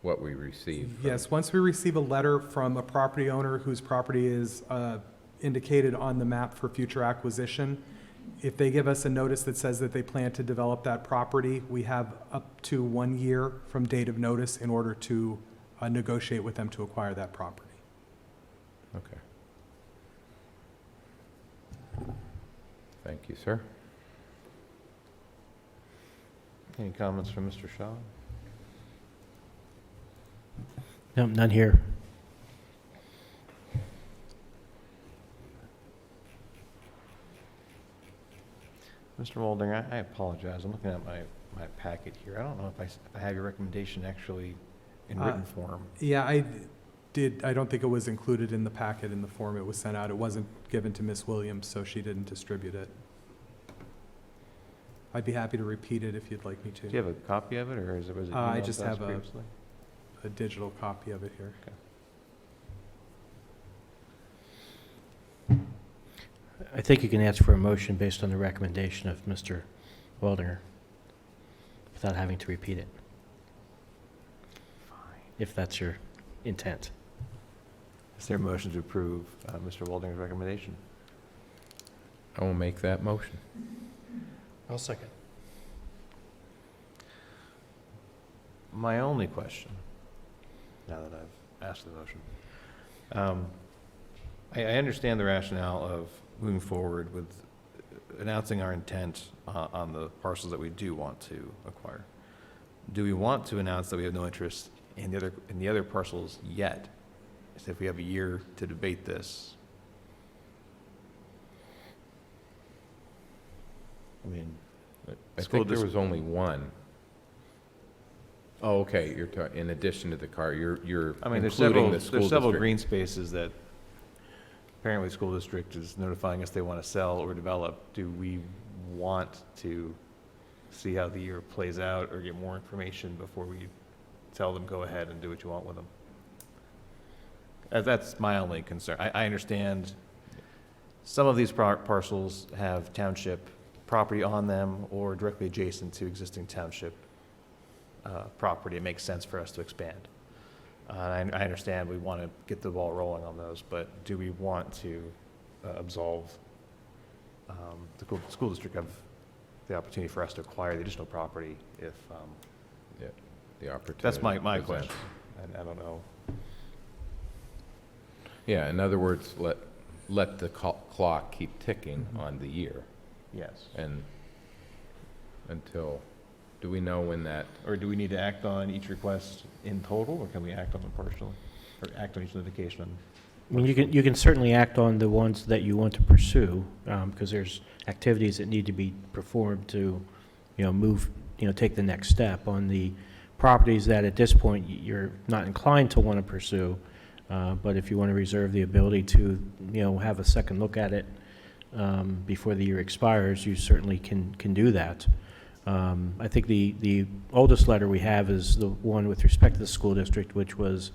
what we receive. from- Yes, once we receive a letter from a property owner whose property is indicated on the map for future acquisition, if they give us a notice that says that they plan to develop that property, we have up to 1 year from date of notice in order to negotiate with them to acquire that property. Okay. Thank you, sir. Any comments from Mr. Shaw? No, none here. Mr. Walding, I apologize. I'm looking at my packet here. I don't know if I have your recommendation actually in written form. Yeah, I don't think it was included in the packet in the form it was sent out. It wasn't given to Ms. Williams, so she didn't distribute it. I'd be happy to repeat it if you'd like me to. Do you have a copy of it, or was it I emailed just to us have a- previously? A digital copy of it here. I think you can ask for a motion based on the recommendation of Mr. Waldinger without having to repeat it, if that's your intent. Is there a motion to approve Mr. Walding's recommendation? I will make that motion. I'll second. My only question, now that I've asked the motion, I understand the rationale of moving forward with announcing our intent on the parcels that we do want to acquire. Do we want to announce that we have no interest in the other parcels yet? So if we have a year to debate this. I mean, I School think there dis- was only one. Oh, okay, you're talking, in addition to the car, you're I mean, including the school there's several district. green spaces that apparently the school district is notifying us they want to sell or develop. Do we want to see how the year plays out or get more information before we tell them, go ahead and do what you want with them? That's my only concern. I understand some of these parcels have township property on them or directly adjacent to existing township property. It makes sense for us to expand. I understand we want to get the ball rolling on those, but do we want to absolve the school district of the opportunity for us to acquire the additional property if, The opportunity. that's my presents. question. And I don't know. Yeah, in other words, let the clock keep ticking on the year, Yes. and until, do we know when that, Or do we need to act on each request in total, or can we act on them partially? Or act on each notification? I mean, you can certainly act on the ones that you want to pursue, because there's activities that need to be performed to, move, take the next step. On the properties that at this point you're not inclined to want to pursue, but if you want to reserve the ability to, have a second look at it before the year expires, you certainly can do that. I think the oldest letter we have is the one with respect to the school district, which was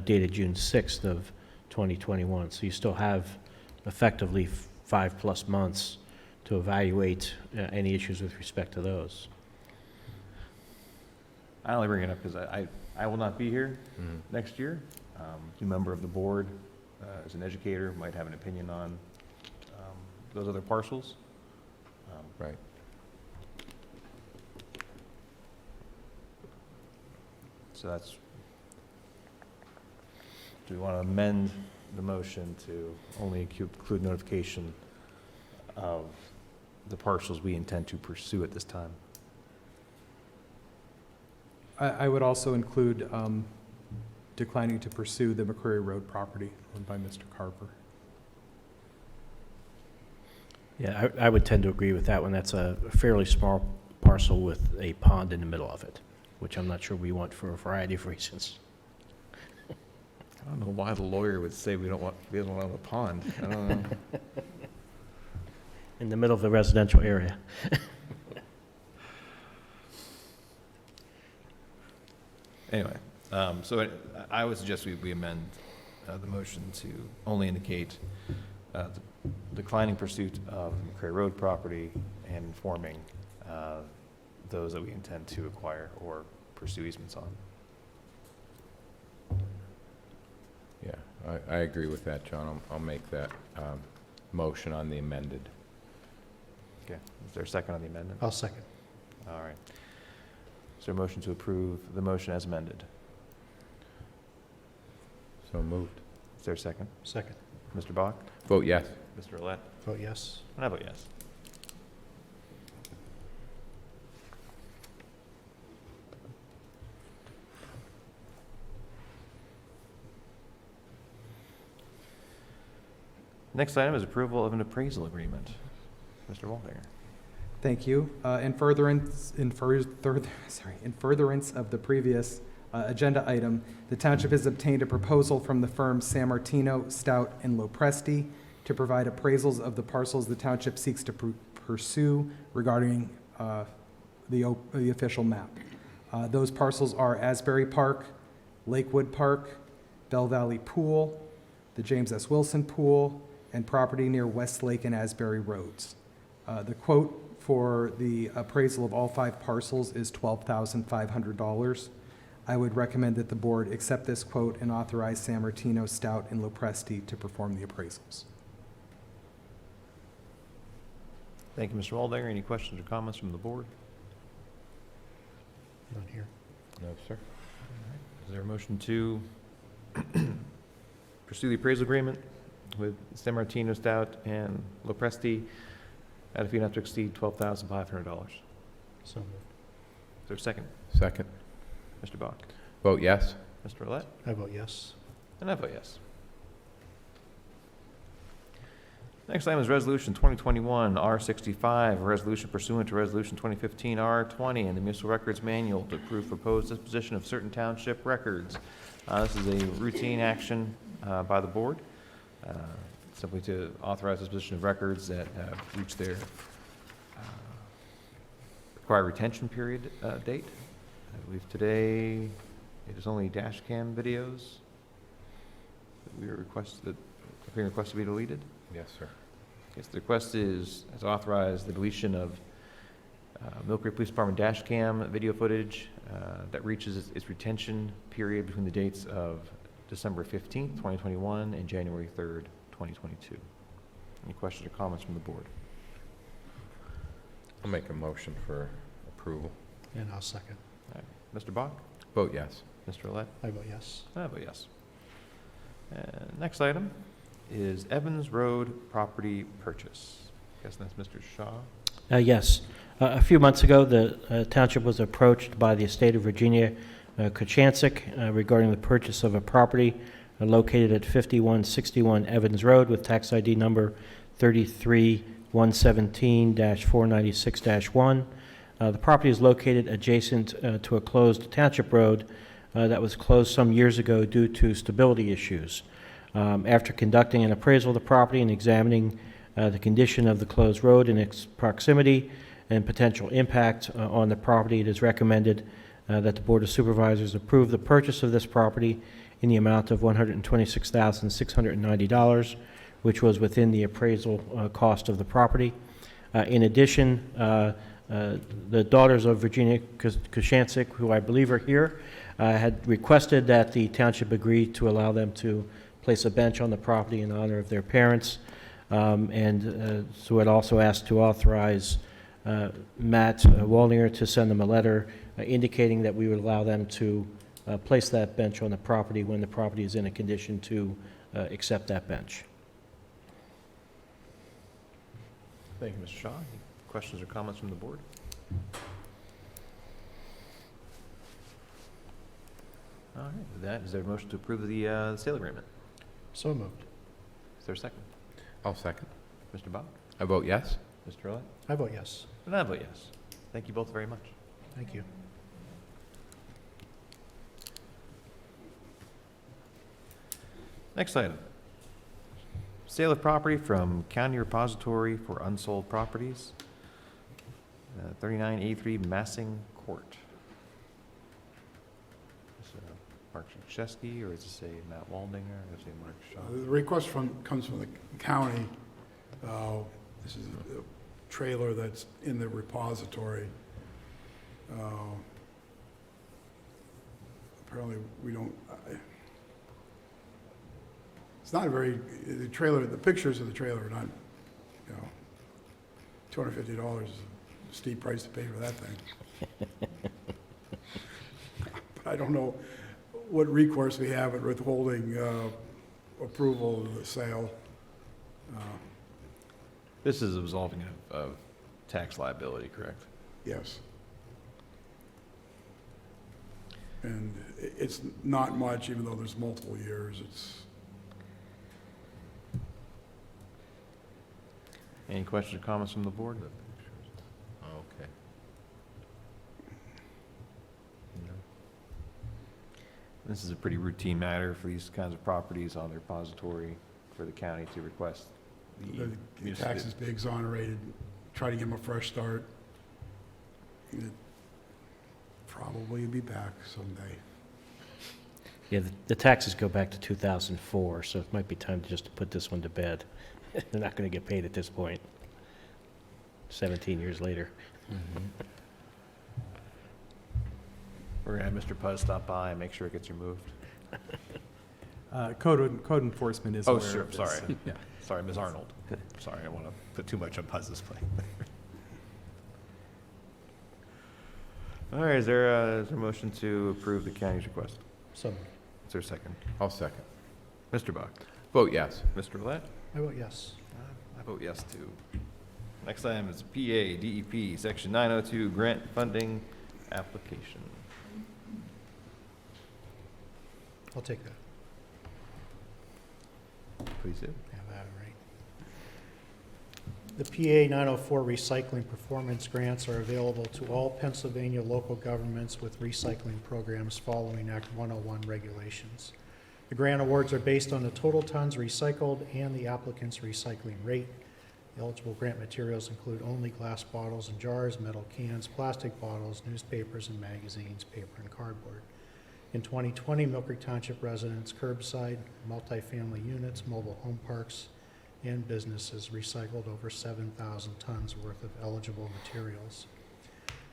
dated June 6th of 2021. So you still have effectively 5+ months to evaluate any issues with respect to those. I only bring it up because I will not be here next year. A member of the board, as an educator, might have an opinion on those other parcels. right? So that's, do we want to amend the motion to only include notification of the parcels we intend to pursue at this time? I would also include declining to pursue the McCreary Road property owned by Mr. Carver. Yeah, I would tend to agree with that one. That's a fairly small parcel with a pond in the middle of it, which I'm not sure we want for a variety of reasons. I don't know why the lawyer would say we don't want a pond. I don't know. In the middle of the residential area. Anyway, so I would suggest we amend the motion to only indicate the declining pursuit of McCray Road property and informing those that we intend to acquire or pursue easements on. Yeah, I agree with that, John. I'll make that motion on the amended. Okay, is there a second on the amendment? I'll second. All right. Is there a motion to approve the motion as amended? So moved. Is there a second? Second. Mr. Bach? Vote yes. Mr. Olet? Vote yes. And I vote yes. Next item is approval of an appraisal agreement. Mr. Waldinger. Thank you. In furtherance of the previous agenda item, the township has obtained a proposal from the firm San Martino, Stout, and Lopresti to provide appraisals of the parcels the township seeks to pursue regarding the official map. Those parcels are Asbury Park, Lakewood Park, Bell Valley Pool, the James S. Wilson Pool, and property near Westlake and Asbury Roads. The quote for the appraisal of all 5 parcels is $12,500. I would recommend that the board accept this quote and authorize San Martino, Stout, and Lopresti to perform the appraisals. Thank you, Mr. Waldinger. Any questions or comments from the board? None here. No, sir. Is there a motion to pursue the appraisal agreement with San Martino, Stout, and Lopresti at a fee not to exceed $12,500? So moved. Is there a second? Second. Mr. Bach? Vote yes. Mr. Olet? I vote yes. And I vote yes. Next item is Resolution 2021 R65, a resolution pursuant to Resolution 2015 R20 and the Municipal Records Manual to approve proposed disposition of certain township records. This is a routine action by the board, simply to authorize disposition of records that have reached their required retention period date. I believe today it is only dash cam videos that we are being requested to be deleted. Yes, sir. Yes, the request is to authorize the deletion of Mill Creek Police Department dash cam video footage that reaches its retention period between the dates of December 15th, 2021 and January 3rd, 2022. Any questions or comments from the board? I'll make a motion for approval. And I'll second. All right. Mr. Bach? Vote yes. Mr. Olet? I vote yes. I vote yes. Next item is Evans Road property purchase. Guessing that's Mr. Shaw? Yes. A few months ago, the township was approached by the estate of Virginia Kochanczyk regarding the purchase of a property located at 5161 Evans Road with tax ID number 33117-496-1. The property is located adjacent to a closed township road that was closed some years ago due to stability issues. After conducting an appraisal of the property and examining the condition of the closed road and its proximity and potential impact on the property, it is recommended that the Board of Supervisors approve the purchase of this property in the amount of $126,690, which was within the appraisal cost of the property. In addition, the daughters of Virginia Kochanczyk, who I believe are here, had requested that the township agree to allow them to place a bench on the property in honor of their parents. So it also asked to authorize Matt Waldinger to send them a letter indicating that we would allow them to place that bench on the property when the property is in a condition to accept that bench. Thank you, Mr. Shaw. Any questions or comments from the board? All right, with that, is there a motion to approve the sale agreement? So moved. Is there a second? I'll second. Mr. Bach? I vote yes. Mr. Olet? I vote yes. And I vote yes. Thank you both very much. Thank you. Next item. Sale of property from County Repository for Unsold Properties, 3983 Massing Court. Is it Mark Chesky, or does it say Matt Waldinger, or does it say Mark Shaw? The request comes from the county. This is a trailer that's in the repository. Apparently, we don't, It's not a very, the trailer, the pictures of the trailer are not, you know, $250 is a steep price to pay for that thing. But I don't know what recourse we have at withholding approval of the sale. This is absolving of tax liability, correct? Yes. And it's not much, even though there's multiple years. It's, Any questions or comments from the board? Okay. No. This is a pretty routine matter for these kinds of properties on the repository for the county to request the taxes be exonerated, try to give them a fresh start. It probably be back someday. Yeah, the taxes go back to 2004, so it might be time to just put this one to bed. They're not going to get paid at this point, 17 years later. We're going to have Mr. Puzz stop by and make sure it gets removed. Code enforcement is Oh, aware sure, of this. sorry. Yeah. Sorry, Ms. Arnold. Sorry, I don't want to put too much on Puzz's plate. All right, is there a motion to approve the county's request? So moved. Is there a second? I'll second. Mr. Bach? Vote yes. Mr. Roulette? I vote yes. I vote yes, too. Next item is PA DEP Section 902 Grant Funding Application. I'll take that. Please do. Have that right. The PA 904 recycling performance grants are available to all Pennsylvania local governments with recycling programs following Act 101 regulations. The grant awards are based on the total tons recycled and the applicant's recycling rate. The eligible grant materials include only glass bottles and jars, metal cans, plastic bottles, newspapers and magazines, paper and cardboard. In 2020, Mill Creek Township residents, curbside, multifamily units, mobile home parks, and businesses recycled over 7,000 tons worth of eligible materials.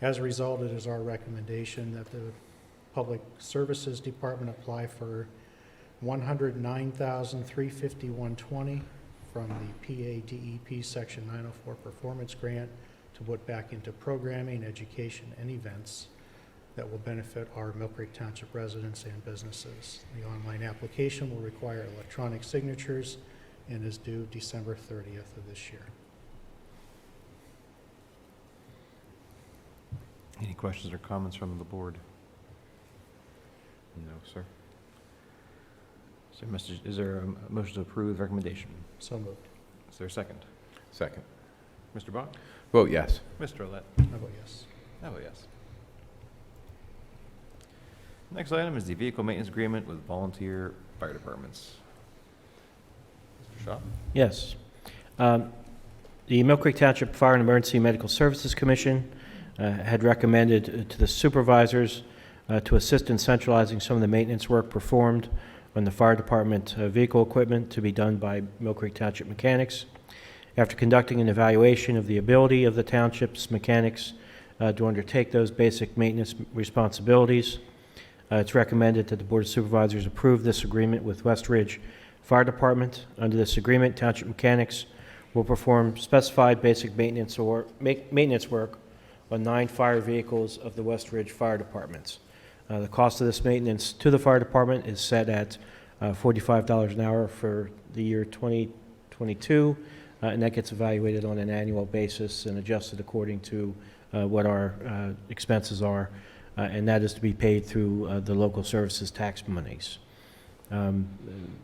As a result, it is our recommendation that the Public Services Department apply for $109,351.20 from the PA DEP Section 904 Performance Grant to put back into programming, education, and events that will benefit our Mill Creek Township residents and businesses. The online application will require electronic signatures and is due December 30th of this year. Any questions or comments from the board? No, sir. Is there a motion to approve the recommendation? So moved. Is there a second? Second. Mr. Bach? Vote yes. Mr. Roulette? I vote yes. I vote yes. Next item is the vehicle maintenance agreement with volunteer fire departments. Mr. Shaw? Yes. The Mill Creek Township Fire and Emergency Medical Services Commission had recommended to the supervisors to assist in centralizing some of the maintenance work performed on the fire department vehicle equipment to be done by Mill Creek Township mechanics. After conducting an evaluation of the ability of the township's mechanics to undertake those basic maintenance responsibilities, it's recommended that the Board of Supervisors approve this agreement with West Ridge Fire Department. Under this agreement, township mechanics will perform specified basic maintenance work on 9 fire vehicles of the West Ridge Fire Departments. The cost of this maintenance to the fire department is set at $45 an hour for the year 2022, and that gets evaluated on an annual basis and adjusted according to what our expenses are, and that is to be paid through the local services tax monies.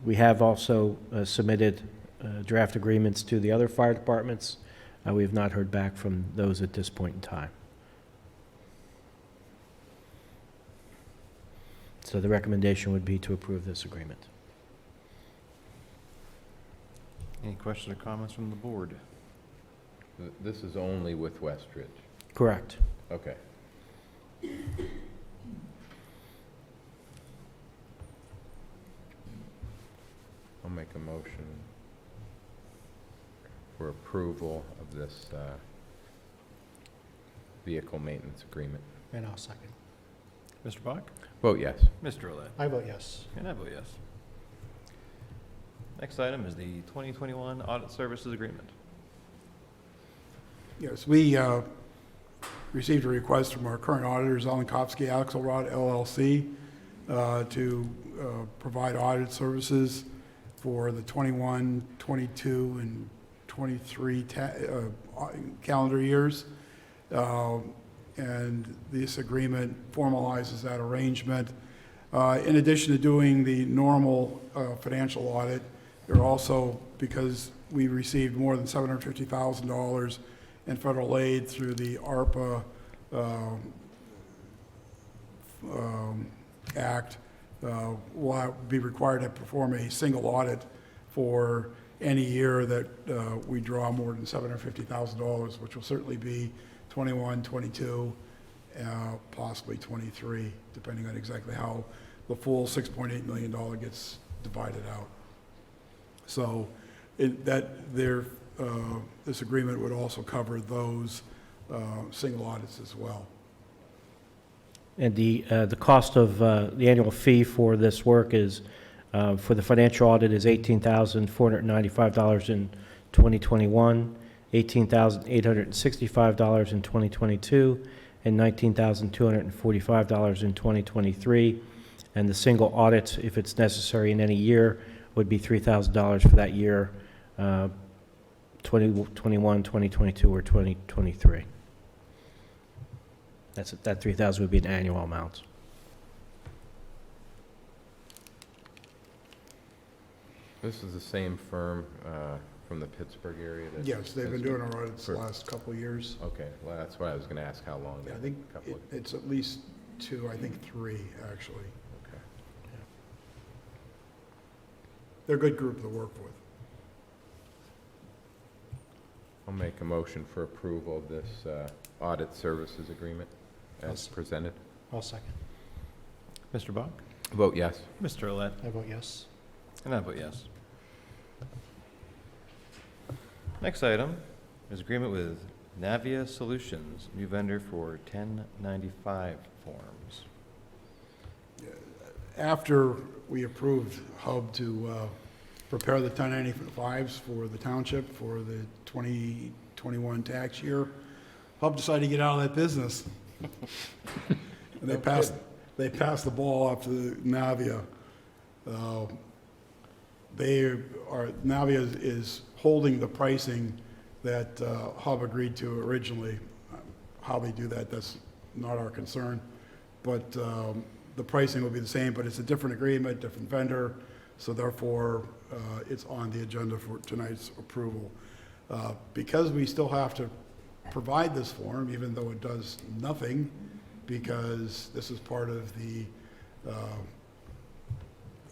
We have also submitted draft agreements to the other fire departments. We have not heard back from those at this point in time. So the recommendation would be to approve this agreement. Any questions or comments from the board? This is only with West Ridge. Correct. Okay. I'll make a motion for approval of this vehicle maintenance agreement. And I'll second. Mr. Bach? Vote yes. Mr. Roulette? I vote yes. And I vote yes. Next item is the 2021 Audit Services Agreement. Yes, we received a request from our current auditors, Zelenkovsky Axelrod LLC, to provide audit services for the 21, 22, and 23 calendar years. And this agreement formalizes that arrangement. In addition to doing the normal financial audit, they're also, because we received more than $750,000 in federal aid through the ARPA Act, will be required to perform a single audit for any year that we draw more than $750,000, which will certainly be 21, 22, possibly 23, depending on exactly how the full $6.8 million gets divided out. So this agreement would also cover those single audits as well. And the cost of the annual fee for this work is, for the financial audit, is $18,495 in 2021, $18,865 in 2022, and $19,245 in 2023. And the single audit, if it's necessary in any year, would be $3,000 for that year, 2021, 2022, or 2023. That $3,000 would be an annual amount. This is the same firm from the Pittsburgh area? that- Yes, they've been doing our audits the For- last couple of years. Okay, well, that's why I was going to ask how long. Yeah, I that think couple of- it's at least 2, I think 3, actually. Okay. They're a good group to work with. I'll make a motion for approval of this audit services agreement as presented. I'll second. Mr. Bach? Vote yes. Mr. Olet? I vote yes. And I vote yes. Next item is agreement with Navia Solutions, new vendor for 1095 forms. After we approved Hub to prepare the 1095s for the township for the 2021 tax year, Hub decided to get out of that business. And they passed the ball off to Navia. Navia is holding the pricing that Hub agreed to originally. How they do that, that's not our concern. But the pricing will be the same, but it's a different agreement, different vendor, so therefore it's on the agenda for tonight's approval. Because we still have to provide this form, even though it does nothing, because this is part of the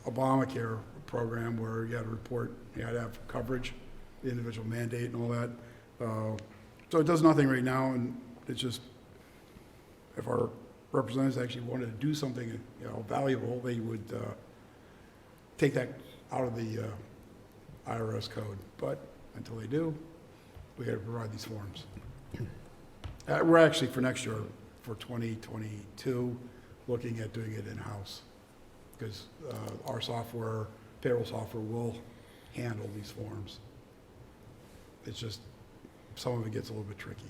Obamacare program where you had to report, you had to have coverage, the individual mandate and all that. So it does nothing right now, and it's just, if our representatives actually wanted to do something, valuable, they would take that out of the IRS code. But until they do, we got to provide these forms. We're actually, for next year, for 2022, looking at doing it in-house, because our software, payroll software, will handle these forms. It's just, some of it gets a little bit tricky.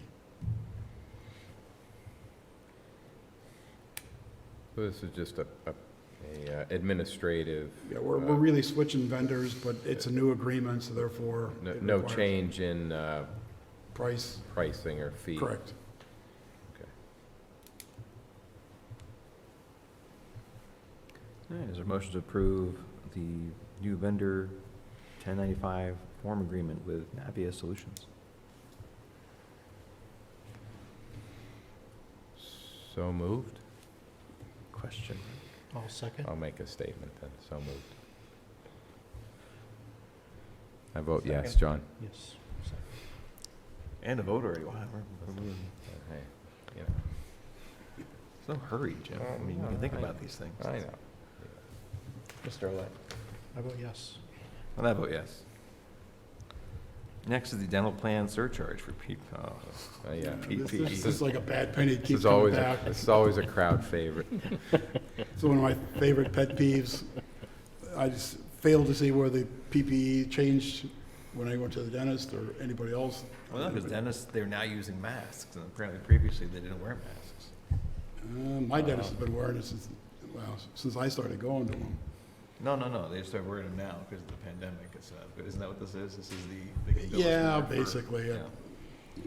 So this is just a administrative. Yeah, we're really switching vendors, but it's a new agreement, so therefore. it No requires change in Price, pricing or fee. correct. Okay. All right, is there a motion to approve the new vendor 1095 form agreement with Navia Solutions? So moved? Question. I'll second. I'll make a statement then. So moved. I vote yes, Second. John. Yes. And a vote already. Wow, we're moving. Hey, you There's no hurry, Jim. I mean, you can think about these things. know, I know. Mr. Olet? I vote yes. And I vote yes. Next is the dental plan surcharge for people. Yeah. This is like a bad penny, it This keeps is coming always, back. this is always a crowd favorite. It's one of my favorite pet peeves. I just failed to see where the PPE changed when I went to the dentist or anybody else. Well, no, because dentists, they're now using masks, and apparently previously they didn't wear masks. My dentist has been wearing it since I started going to him. No, they started wearing them now because of the pandemic. Isn't that what this is? This is the they can bill us Yeah, more for- basically, yeah.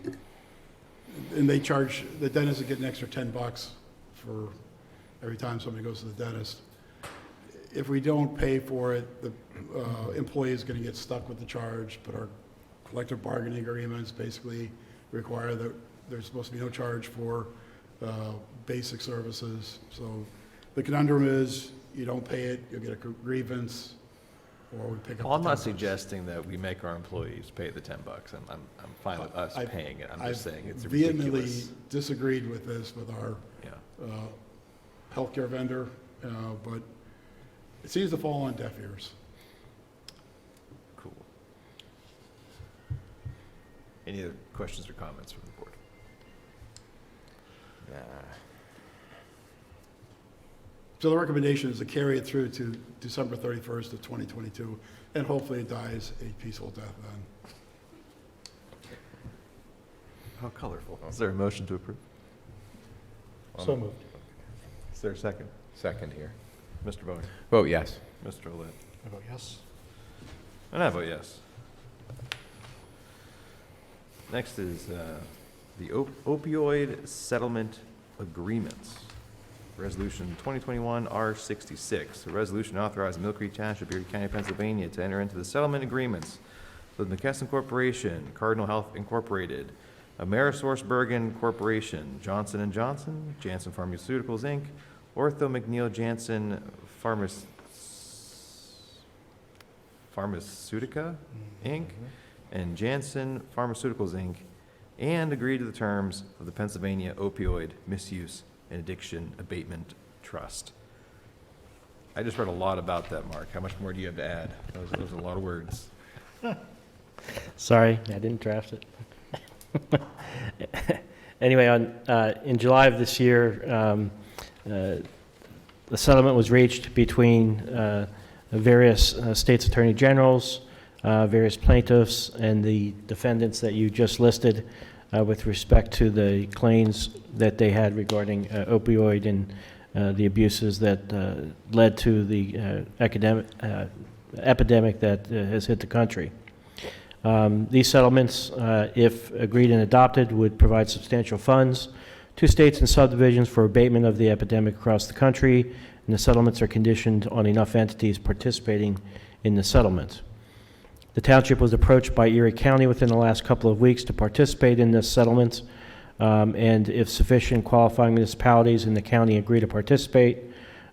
yeah. And they charge, the dentist would get an extra $10 for every time somebody goes to the dentist. If we don't pay for it, the employee is going to get stuck with the charge, but our collective bargaining agreements basically require that there's supposed to be no charge for basic services. So the conundrum is, you don't pay it, you'll get a grievance, or we pick up the Well, I'm not $10. suggesting that we make our employees pay the $10. I'm fine with us I- paying it. I'm I've just saying it's vehemently ridiculous. disagreed with this with our Yeah. healthcare vendor, but it seems to fall on deaf ears. Cool. Any other questions or comments from the board? So the recommendation is to carry it through to December 31st of 2022, and hopefully it dies a peaceful death then. How colorful. Is there a motion to approve? So moved. Is there a second? Second here. Mr. Bowen? Vote yes. Mr. Olet? I vote yes. And I vote yes. Next is the opioid settlement agreements. Resolution 2021 R66, a resolution authorizing Mill Creek Township, Erie County, Pennsylvania to enter into the settlement agreements with McKesson Corporation, Cardinal Health Incorporated, AmerisourceBergen Corporation, Johnson & Johnson, Janssen Pharmaceuticals, Inc., Ortho McNeil Janssen Pharmaceutica, Inc., and Janssen Pharmaceuticals, Inc., and agree to the terms of the Pennsylvania Opioid Misuse and Addiction Abatement Trust. I just read a lot about that, Mark. How much more do you have to add? Those are a lot of words. Sorry, I didn't draft it. Anyway, in July of this year, the settlement was reached between various states' attorney generals, various plaintiffs, and the defendants that you just listed with respect to the claims that they had regarding opioid and the abuses that led to the epidemic that has hit the country. These settlements, if agreed and adopted, would provide substantial funds to states and subdivisions for abatement of the epidemic across the country, and the settlements are conditioned on enough entities participating in the settlement. The township was approached by Erie County within the last couple of weeks to participate in this settlement, and if sufficient qualifying municipalities in the county agree to participate,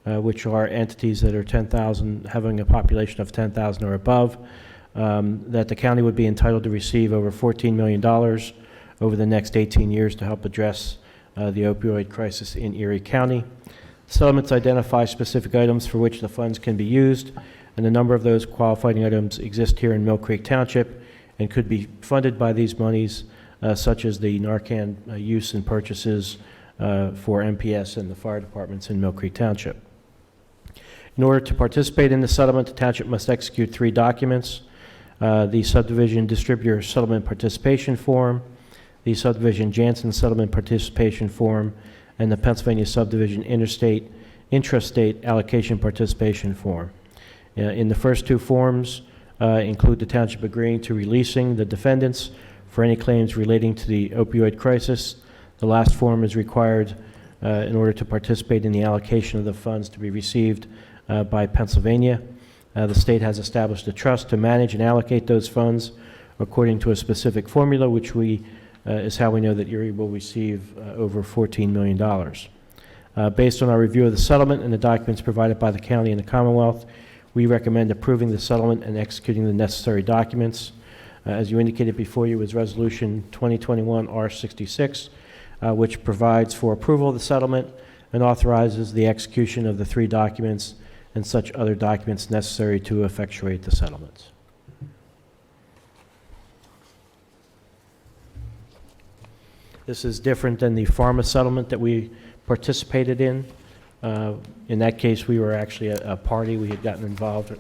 which are entities that are 10,000, having a population of 10,000 or above, that the county would be entitled to receive over $14 million over the next 18 years to help address the opioid crisis in Erie County. Settlements identify specific items for which the funds can be used, and a number of those qualifying items exist here in Mill Creek Township and could be funded by these monies, such as the Narcan use and purchases for MPS and the fire departments in Mill Creek Township. In order to participate in the settlement, the township must execute 3 documents: the subdivision distributor settlement participation form, the subdivision Janssen settlement participation form, and the Pennsylvania subdivision intrastate allocation participation form. In the first 2 forms include the township agreeing to releasing the defendants for any claims relating to the opioid crisis. The last form is required in order to participate in the allocation of the funds to be received by Pennsylvania. The state has established a trust to manage and allocate those funds according to a specific formula, which is how we know that Erie will receive over $14 million. Based on our review of the settlement and the documents provided by the county and the Commonwealth, we recommend approving the settlement and executing the necessary documents. As you indicated before you is Resolution 2021 R66, which provides for approval of the settlement and authorizes the execution of the 3 documents and such other documents necessary to effectuate the settlements. This is different than the pharma settlement that we participated in. In that case, we were actually a party. We had gotten involved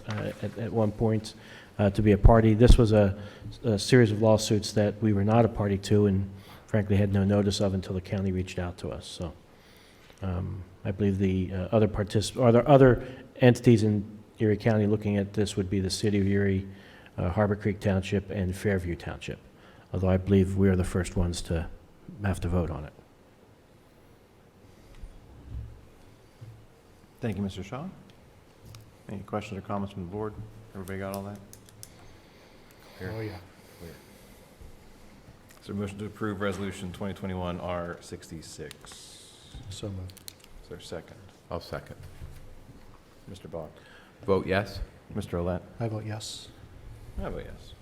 at one point to be a party. This was a series of lawsuits that we were not a party to and frankly had no notice of until the county reached out to us. So I believe the other entities in Erie County looking at this would be the City of Erie, Harbor Creek Township, and Fairview Township, although I believe we are the first ones to have to vote on it. Thank you, Mr. Shaw. Any questions or comments from the board? Everybody got all that? Oh, yeah. Is there a motion to approve Resolution 2021-R66? So moved. Is there a second? I'll second. Mr. Bach? Vote yes? Mr. Olet? I vote yes. I vote yes.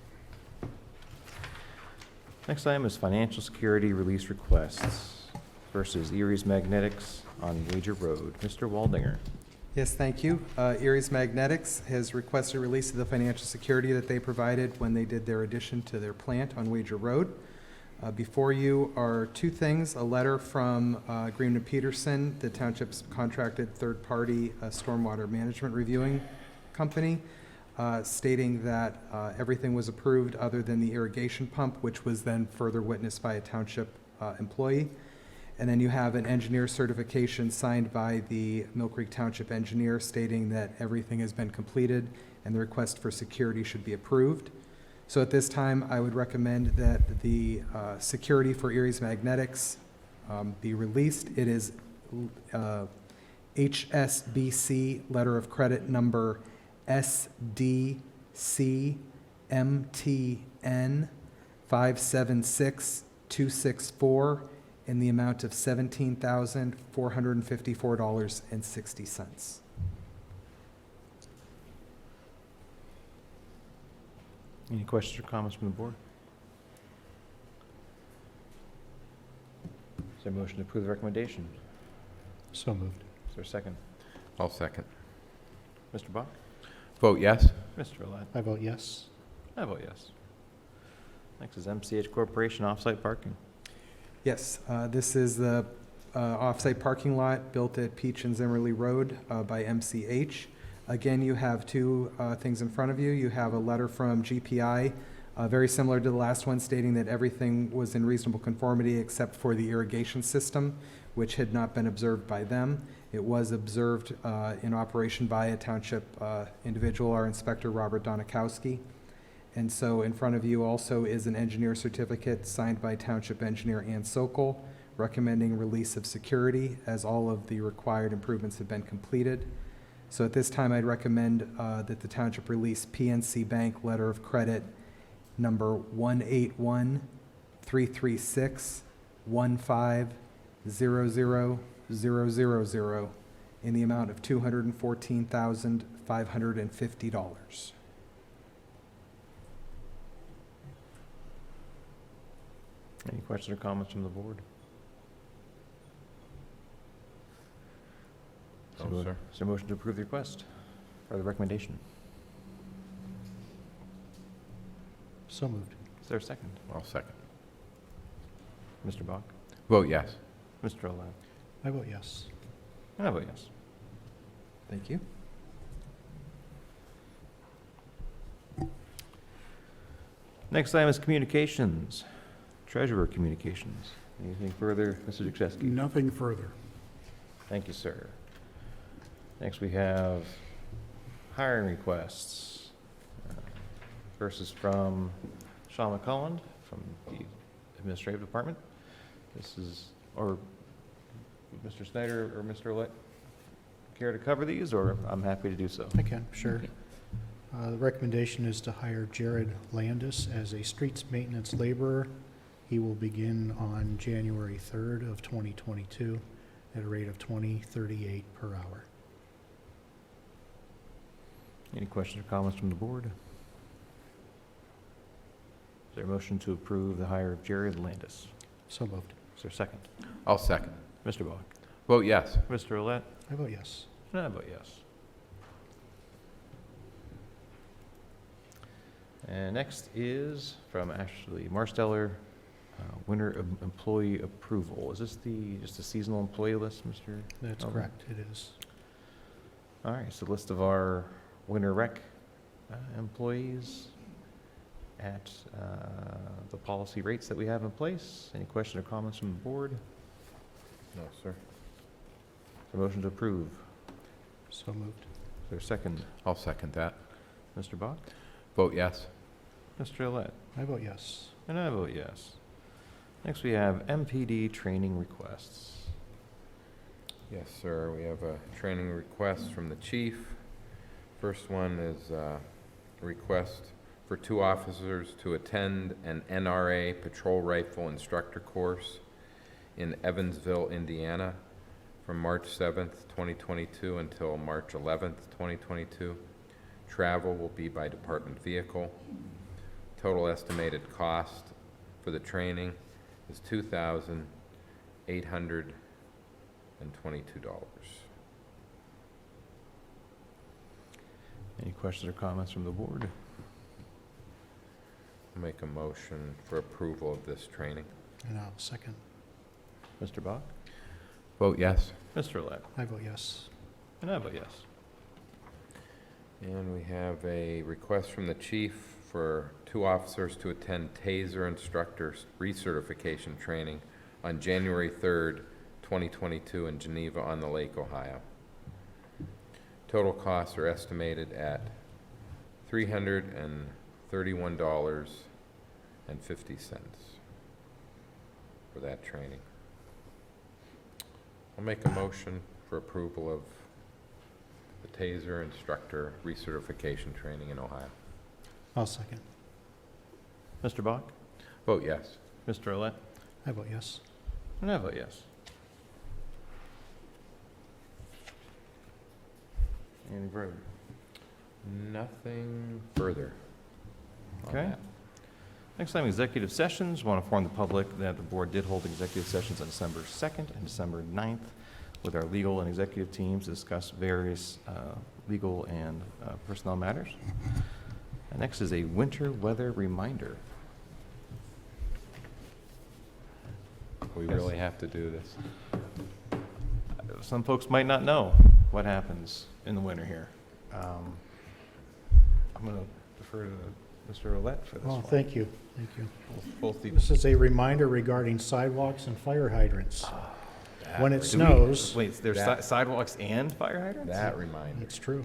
Next item is financial security release requests versus Erie's Magnetics on Wager Road. Mr. Waldinger. Yes, thank you. Erie's Magnetics has requested release of the financial security that they provided when they did their addition to their plant on Wager Road. Before you are two things: a letter from Green and Peterson, the township's contracted third-party stormwater management reviewing company, stating that everything was approved other than the irrigation pump, which was then further witnessed by a township employee. And then you have an engineer certification signed by the Mill Creek Township engineer stating that everything has been completed and the request for security should be approved. So at this time, I would recommend that the security for Erie's Magnetics be released. It is HSBC letter of credit number SDCMTN 576264 in the amount of $17,454.60. Any questions or comments from the board? Is there a motion to approve the recommendation? So moved. Is there a second? I'll second. Mr. Bach? Vote yes? Mr. Olet? I vote yes. I vote yes. Next is MCH Corporation off-site parking. Yes, this is the off-site parking lot built at Peach and Zimmerly Road by MCH. Again, you have two things in front of you. You have a letter from GPI, very similar to the last one, stating that everything was in reasonable conformity except for the irrigation system, which had not been observed by them. It was observed in operation by a township individual, our inspector, Robert Donikowski. And so in front of you also is an engineer certificate signed by Township Engineer Ann Sokol, recommending release of security as all of the required improvements have been completed. So at this time, I'd recommend that the township release PNC Bank letter of credit number 181-336-1500000 in the amount of $214,550. Any questions or comments from the board? No, sir. Is there a motion to approve the request or the recommendation? So moved. Is there a second? I'll second. Mr. Bach? Vote yes? Mr. Olet? I vote yes. I vote yes. Thank you. Next item is communications. Treasurer communications. Anything further, Mr. Duchesky? Nothing further. Thank you, sir. Next, we have hiring requests. First is from Sean McCullen from the Administrative Department. This is, or Mr. Snyder or Mr. Olet care to cover these, or I'm happy to do so. I can, sure. The recommendation is to hire Jared Landis as a streets maintenance laborer. He will begin on January 3rd of 2022 at a rate of $20.38 per hour. Any questions or comments from the board? Is there a motion to approve the hire of Jared Landis? So moved. Is there a second? I'll second. Mr. Bach? Vote yes? Mr. Olet? I vote yes. And I vote yes. And next is from Ashley Marsteller, Winter employee approval. Is this just a seasonal employee list, Mr.? That's Elvin? correct, it is. All right, so list of our winter rec employees at the policy rates that we have in place. Any question or comments from the board? No, sir. Is there a motion to approve? So moved. Is there a second? I'll second that. Mr. Bach? Vote yes. Mr. Olet? I vote yes. And I vote yes. Next, we have MPD training requests. Yes, sir. We have a training request from the chief. First one is a request for 2 officers to attend an NRA patrol rifle instructor course in Evansville, Indiana, from March 7th, 2022 until March 11th, 2022. Travel will be by department vehicle. Total estimated cost for the training is $2,822. Any questions or comments from the board? I'll make a motion for approval of this training. And I'll second. Mr. Bach? Vote yes. Mr. Olet? I vote yes. And I vote yes. And we have a request from the chief for 2 officers to attend TASER instructor recertification training on January 3rd, 2022 in Geneva on the Lake, Ohio. Total costs are estimated at $331.50 for that training. I'll make a motion for approval of the TASER instructor recertification training in Ohio. I'll second. Mr. Bach? Vote yes. Mr. Olet? I vote yes. And I vote yes. Any further? Nothing further on Okay. that. Next time, executive sessions. Want to inform the public that the board did hold executive sessions on December 2nd and December 9th with our legal and executive teams to discuss various legal and personnel matters. And next is a winter weather reminder. We really have to do this. Some folks might not know what happens in the winter here. I'm going to defer to Mr. Olet for this Oh, one. thank you, thank you. Both the This is a reminder regarding sidewalks and fire hydrants. When it Do we- snows, Wait, there's That- sidewalks and fire hydrants? That reminder. it's true.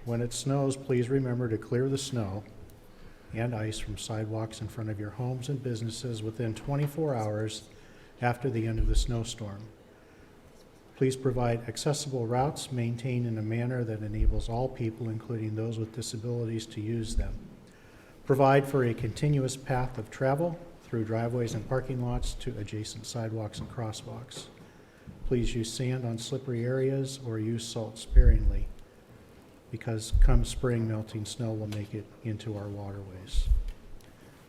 When it snows, please remember to clear the snow and ice from sidewalks in front of your homes and businesses within 24 hours after the end of the snowstorm. Please provide accessible routes maintained in a manner that enables all people, including those with disabilities, to use them. Provide for a continuous path of travel through driveways and parking lots to adjacent sidewalks and crosswalks. Please use sand on slippery areas or use salt sparingly, because come spring, melting snow will make it into our waterways.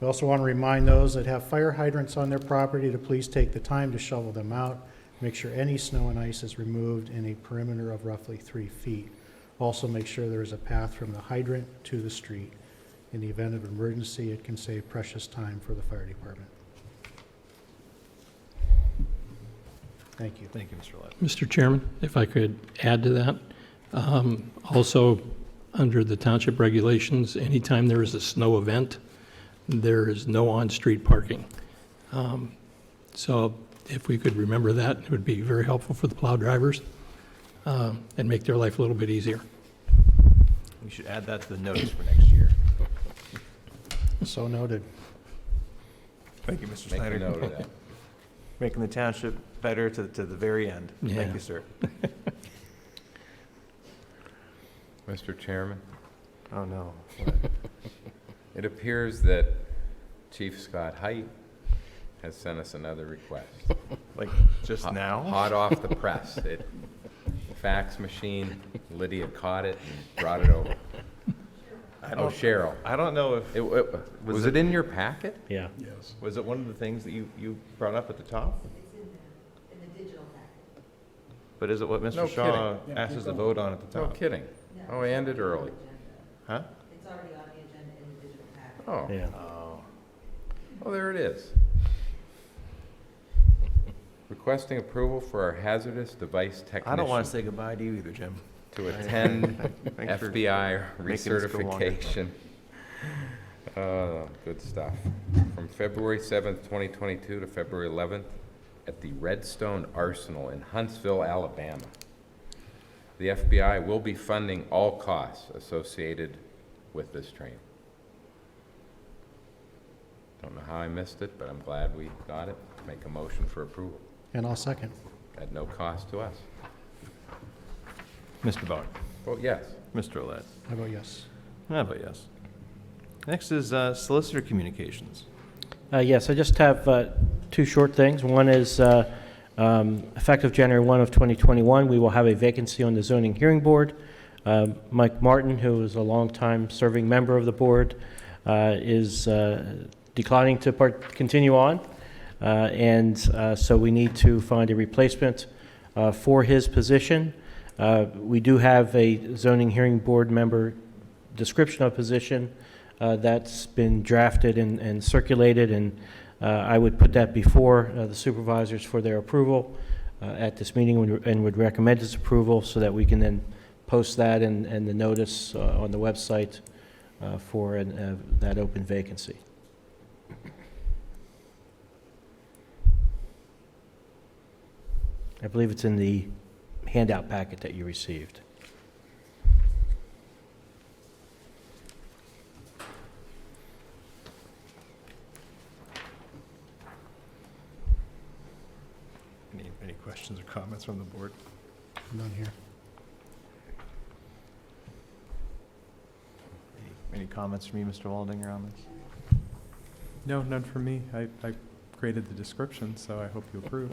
We also want to remind those that have fire hydrants on their property to please take the time to shovel them out. Make sure any snow and ice is removed in a perimeter of roughly 3 feet. Also, make sure there is a path from the hydrant to the street. In the event of emergency, it can save precious time for the fire department. Thank you. Thank you, Mr. Olet. Mr. Chairman, if I could add to that, also, under the township regulations, anytime there is a snow event, there is no on-street parking. So if we could remember that, it would be very helpful for the plow drivers and make their life a little bit easier. We should add that to the notice for next year. So noted. Thank you, Mr. Make a Snyder. note of that. Making the township better to the very end. Thank Yeah. you, sir. Mr. Chairman, Oh, no. it appears that Chief Scott Height has sent us another request. Like, just Hot- now? Hot off the press. Fax machine, Lydia caught it and brought it over. Oh, Cheryl. I don't know if, Was it in your packet? Yeah. Yes. was it one of the things that you brought up at the top? In the digital packet. But is it what No Mr. Shaw kidding. asked us to vote on at the No top? kidding. Oh, I ended early. Huh? It's already on the agenda in the digital packet. Oh, Yeah. Oh. well, there it is. requesting approval for our hazardous device technician. I don't want to say goodbye to you either, Jim. To attend Thanks for FBI making us go longer. recertification. Good stuff. From February 7th, 2022 to February 11th at the Redstone Arsenal in Huntsville, Alabama. The FBI will be funding all costs associated with this training. Don't know how I missed it, but I'm glad we got it. Make a motion for approval. And I'll second. At no cost to us. Mr. Bach. Vote yes. Mr. Olet. I vote yes. I vote yes. Next is solicitor communications. Yes, I just have two short things. One is effective January 1 of 2021, we will have a vacancy on the zoning hearing board. Mike Martin, who is a longtime serving member of the board, is declining to continue on. So we need to find a replacement for his position. We do have a zoning hearing board member description of position that's been drafted and circulated, and I would put that before the supervisors for their approval at this meeting and would recommend its approval so that we can then post that and the notice on the website for that open vacancy. I believe it's in the handout packet that you received. Any questions or comments from the board? None here. Any comments from you, Mr. Waldinger, on this? No, none from me. I created the description, so I hope you approve.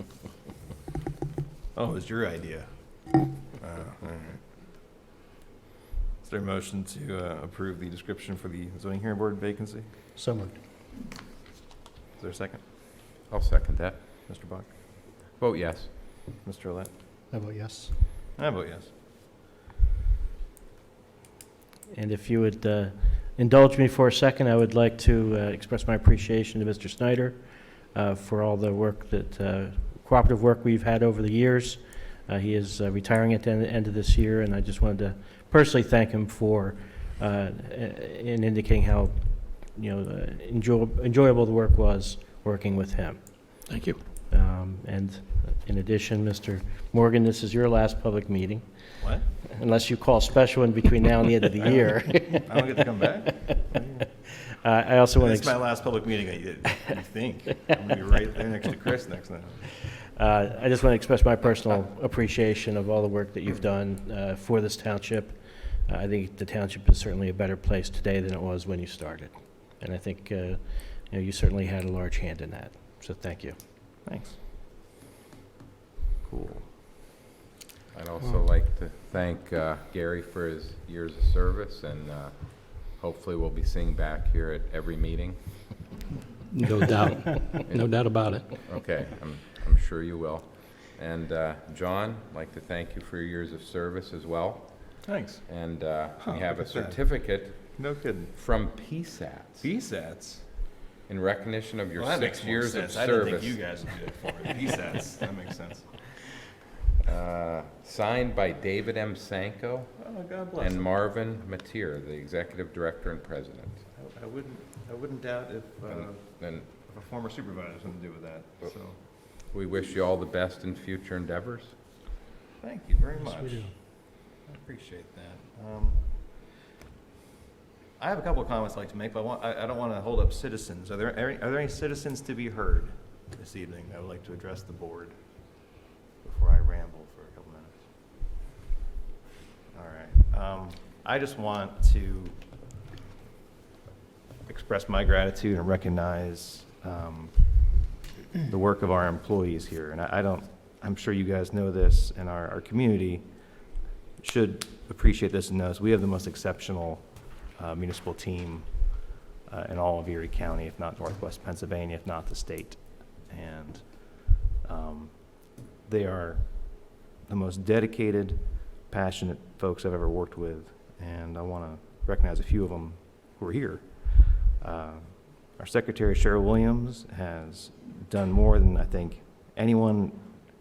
Oh, it was your idea. All right. Is there a motion to approve the description for the zoning hearing board vacancy? So moved. Is there a second? I'll second that. Mr. Bach? Vote yes. Mr. Olet? I vote yes. I vote yes. And if you would indulge me for a second, I would like to express my appreciation to Mr. Snyder for all the work that cooperative work we've had over the years. He is retiring at the end of this year, and I just wanted to personally thank him for in indicating how enjoyable the work was working with him. Thank you. And in addition, Mr. Morgan, this is your last public meeting, What? unless you call special in between now and the end of the year. I don't get to come back? I also want This to. is my last public meeting, you think. I'm going to be right there next to Chris next time. I just want to express my personal appreciation of all the work that you've done for this township. I think the township is certainly a better place today than it was when you started. And I think you certainly had a large hand in that. So thank you. Thanks. Cool. I'd also like to thank Gary for his years of service, and hopefully we'll be seeing back here at every meeting. No doubt. No doubt about it. Okay, I'm sure you will. And John, I'd like to thank you for your years of service as well. Thanks. And Huh, we have a look at that. certificate No kidding. from PSATs PSATs? in recognition of your Well, that 6 makes more years of sense. I didn't service. think you guys would do it for me. PSATs, that makes sense. Signed by David M. Sanko Oh, God bless and him. Marvin Mateer, the executive director and president. I wouldn't doubt if And a former supervisor has something to do with that, so. we wish you all the best in future endeavors. Thank you very much. we do. I appreciate that. I have a couple of comments I'd like to make, but I don't want to hold up citizens. Are there any citizens to be heard this evening that would like to address the board before I ramble for a couple minutes? All right. I just want to express my gratitude and recognize the work of our employees here. And I'm sure you guys know this, and our community should appreciate this and know this. We have the most exceptional municipal team in all of Erie County, if not Northwest Pennsylvania, if not the state. And they are the most dedicated, passionate folks I've ever worked with, and I want to recognize a few of them who are here. Our Secretary, Cheryl Williams, has done more than I think anyone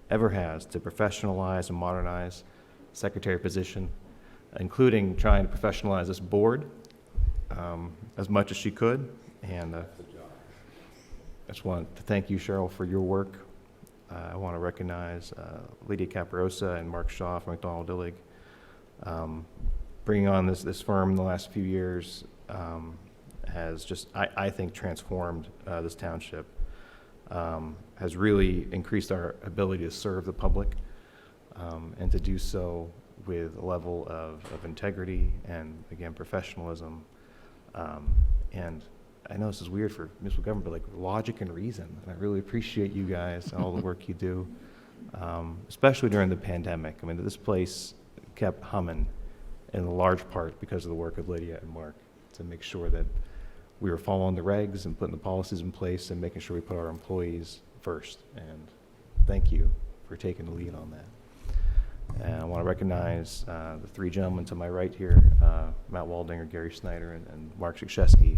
ever has to professionalize and modernize the secretary position, including trying to professionalize this board as much as she could. And I just want to thank you, Cheryl, for your work. I want to recognize Lydia Caparosa and Mark Shaw from McDonald Dillig. Bringing on this firm in the last few years has just, I think, transformed this township, has really increased our ability to serve the public, and to do so with a level of integrity and, again, professionalism. And I know this is weird for municipal government, but like logic and reason. And I really appreciate you guys and all the work you do, especially during the pandemic. I mean, this place kept humming in large part because of the work of Lydia and Mark to make sure that we were following the regs and putting the policies in place and making sure we put our employees first. And thank you for taking the lead on that. And I want to recognize the three gentlemen to my right here, Matt Waldinger, Gary Snyder, and Mark Krzyzewski.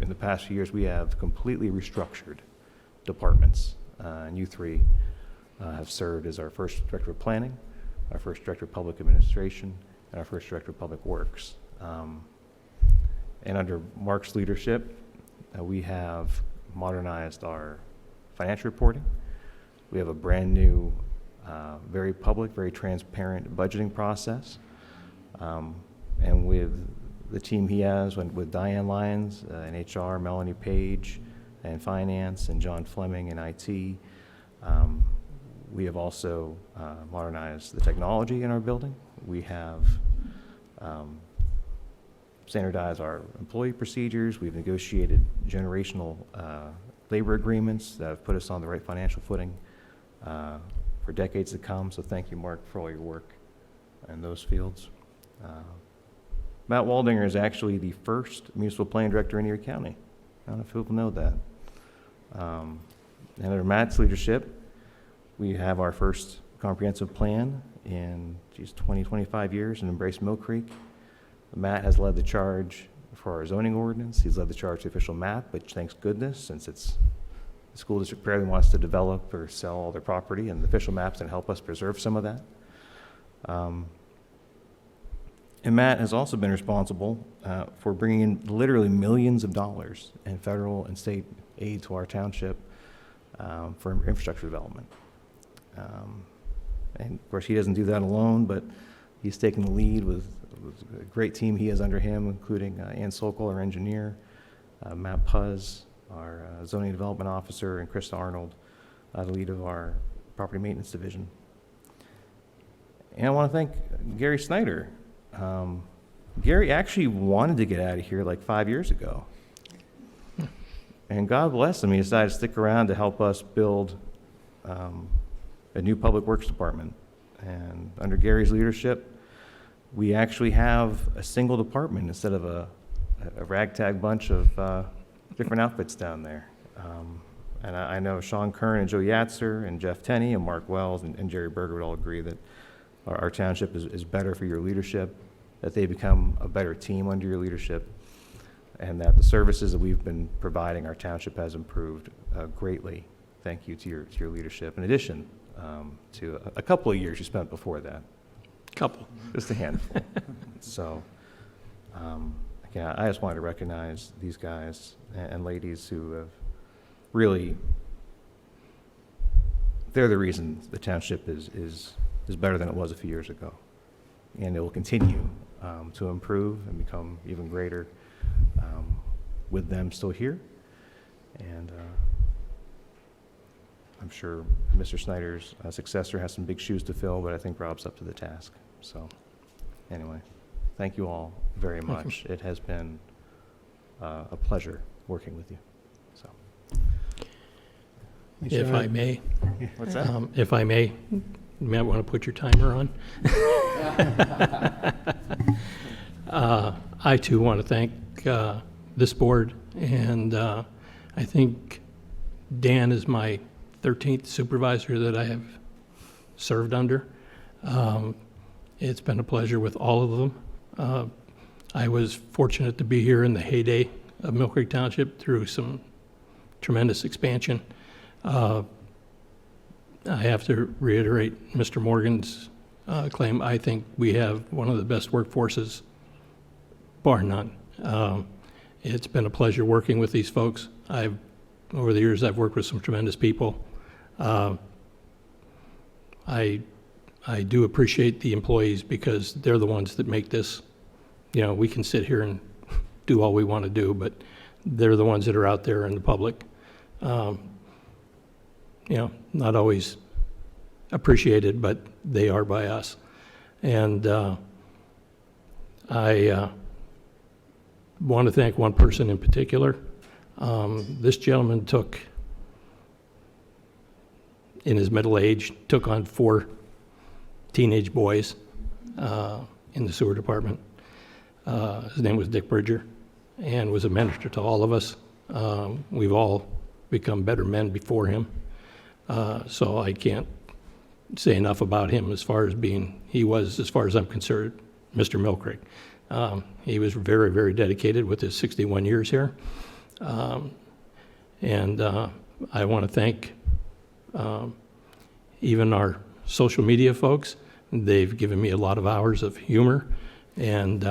In the past few years, we have completely restructured departments, and you three have served as our first director of planning, our first director of public administration, and our first director of public works. And under Mark's leadership, we have modernized our financial reporting. We have a brand new, very public, very transparent budgeting process. And with the team he has, with Diane Lyons in HR, Melanie Page in finance, and John Fleming in IT, we have also modernized the technology in our building. We have standardized our employee procedures. We've negotiated generational labor agreements that have put us on the right financial footing for decades to come. So thank you, Mark, for all your work in those fields. Matt Waldinger is actually the first municipal planning director in Erie County. I don't know if people know that. And under Matt's leadership, we have our first comprehensive plan in 20, 25 years in Embrace Mill Creek. Matt has led the charge for our zoning ordinance. He's led the charge to the official map, which, thanks goodness, since it's the school district barely wants to develop or sell all their property, and the official maps can help us preserve some of that. And Matt has also been responsible for bringing in literally millions of dollars in federal and state aid to our township for infrastructure development. And of course, he doesn't do that alone, but he's taken the lead with a great team he has under him, including Ann Sokol, our engineer, Matt Puz, our zoning development officer, and Chris Arnold, the lead of our property maintenance division. And I want to thank Gary Snyder. Gary actually wanted to get out of here like 5 years ago. And God bless him, he decided to stick around to help us build a new public works department. And under Gary's leadership, we actually have a single department instead of a ragtag bunch of different outfits down there. And I know Sean Kern and Joe Yatzer and Jeff Tenney and Mark Wells and Jerry Berger would all agree that our township is better for your leadership, that they become a better team under your leadership, and that the services that we've been providing our township has improved greatly. Thank you to your leadership, in addition to a couple of years you spent before that. Couple. Just a handful. So, again, I just wanted to recognize these guys and ladies who have really, they're the reason the township is better than it was a few years ago. And it will continue to improve and become even greater with them still here. And I'm sure Mr. Snyder's successor has some big shoes to fill, but I think Rob's up to the task. So anyway, thank you all very much. It has been a pleasure working with you. So, If I may, what's that? if I may, you might want to put your timer on. I too want to thank this board, and I think Dan is my 13th supervisor that I have served under. It's been a pleasure with all of them. I was fortunate to be here in the heyday of Mill Creek Township through some tremendous expansion. I have to reiterate Mr. Morgan's claim. I think we have one of the best workforces, bar none. It's been a pleasure working with these folks. Over the years, I've worked with some tremendous people. I do appreciate the employees because they're the ones that make this. You know, we can sit here and do all we want to do, but they're the ones that are out there in the public. You know, not always appreciated, but they are by us. And I want to thank one person in particular. This gentleman in his middle age, took on 4 teenage boys in the sewer department. His name was Dick Bridger, and was a mentor to all of us. We've all become better men before him. So I can't say enough about him as far as he was, as far as I'm concerned, Mr. Mill Creek. He was very, very dedicated with his 61 years here. And I want to thank even our social media folks. They've given me a lot of hours of humor and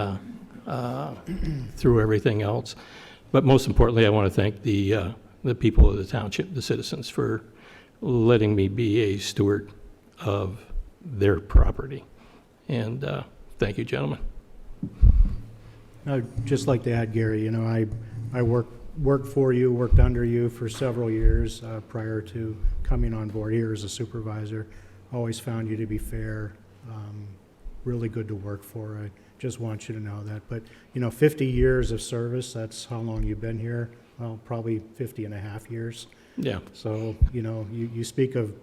through everything else. But most importantly, I want to thank the people of the township, the citizens, for letting me be a steward of their property. And thank you, gentlemen. I'd just like to add, Gary, you know, I worked for you, worked under you for several years prior to coming on board here as a supervisor. Always found you to be fair, really good to work for. I just want you to know that. But, you know, 50 years of service, that's how long you've been here. Well, probably 50 and a half years. Yeah. So, you know, you speak of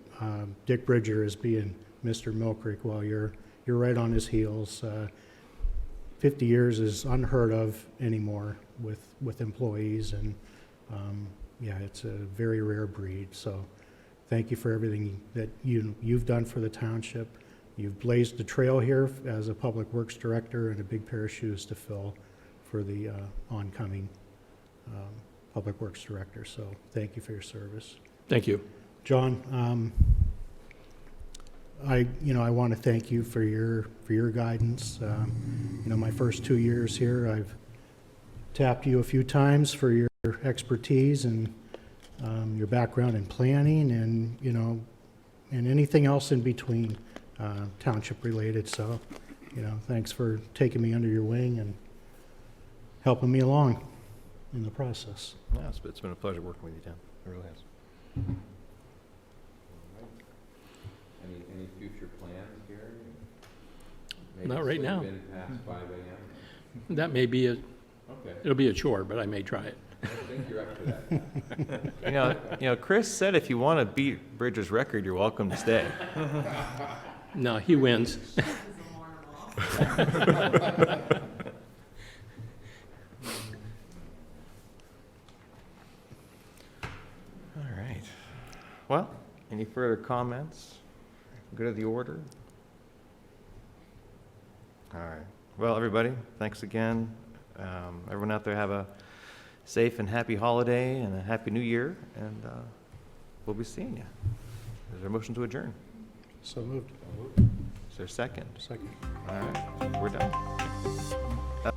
Dick Bridger as being Mr. Mill Creek. Well, you're right on his heels. 50 years is unheard of anymore with employees, and yeah, it's a very rare breed. So thank you for everything that you've done for the township. You've blazed the trail here as a public works director, and a big pair of shoes to fill for the oncoming public works director. So thank you for your service. Thank you. John, I want to thank you for your guidance. You know, my first 2 years here, I've tapped you a few times for your expertise and your background in planning, and you know, and anything else in between township related. So, you know, thanks for taking me under your wing and helping me along in the process. Yeah, it's been a pleasure working with you, Dan. It really has. Any future plans, Gary? Not right now. Been past 5 a.m.? That may be Okay. it'll be a chore, but I may try it. I think you're up to that. You know, Chris said if you want to beat Bridger's record, you're welcome to stay. No, he wins. All right. Well, any further comments? Good of the order? All right. Well, everybody, thanks again. Everyone out there have a safe and happy holiday and a happy new year, and we'll be seeing you. Is there a motion to adjourn? So moved. Is there a second? Second. All right, we're done.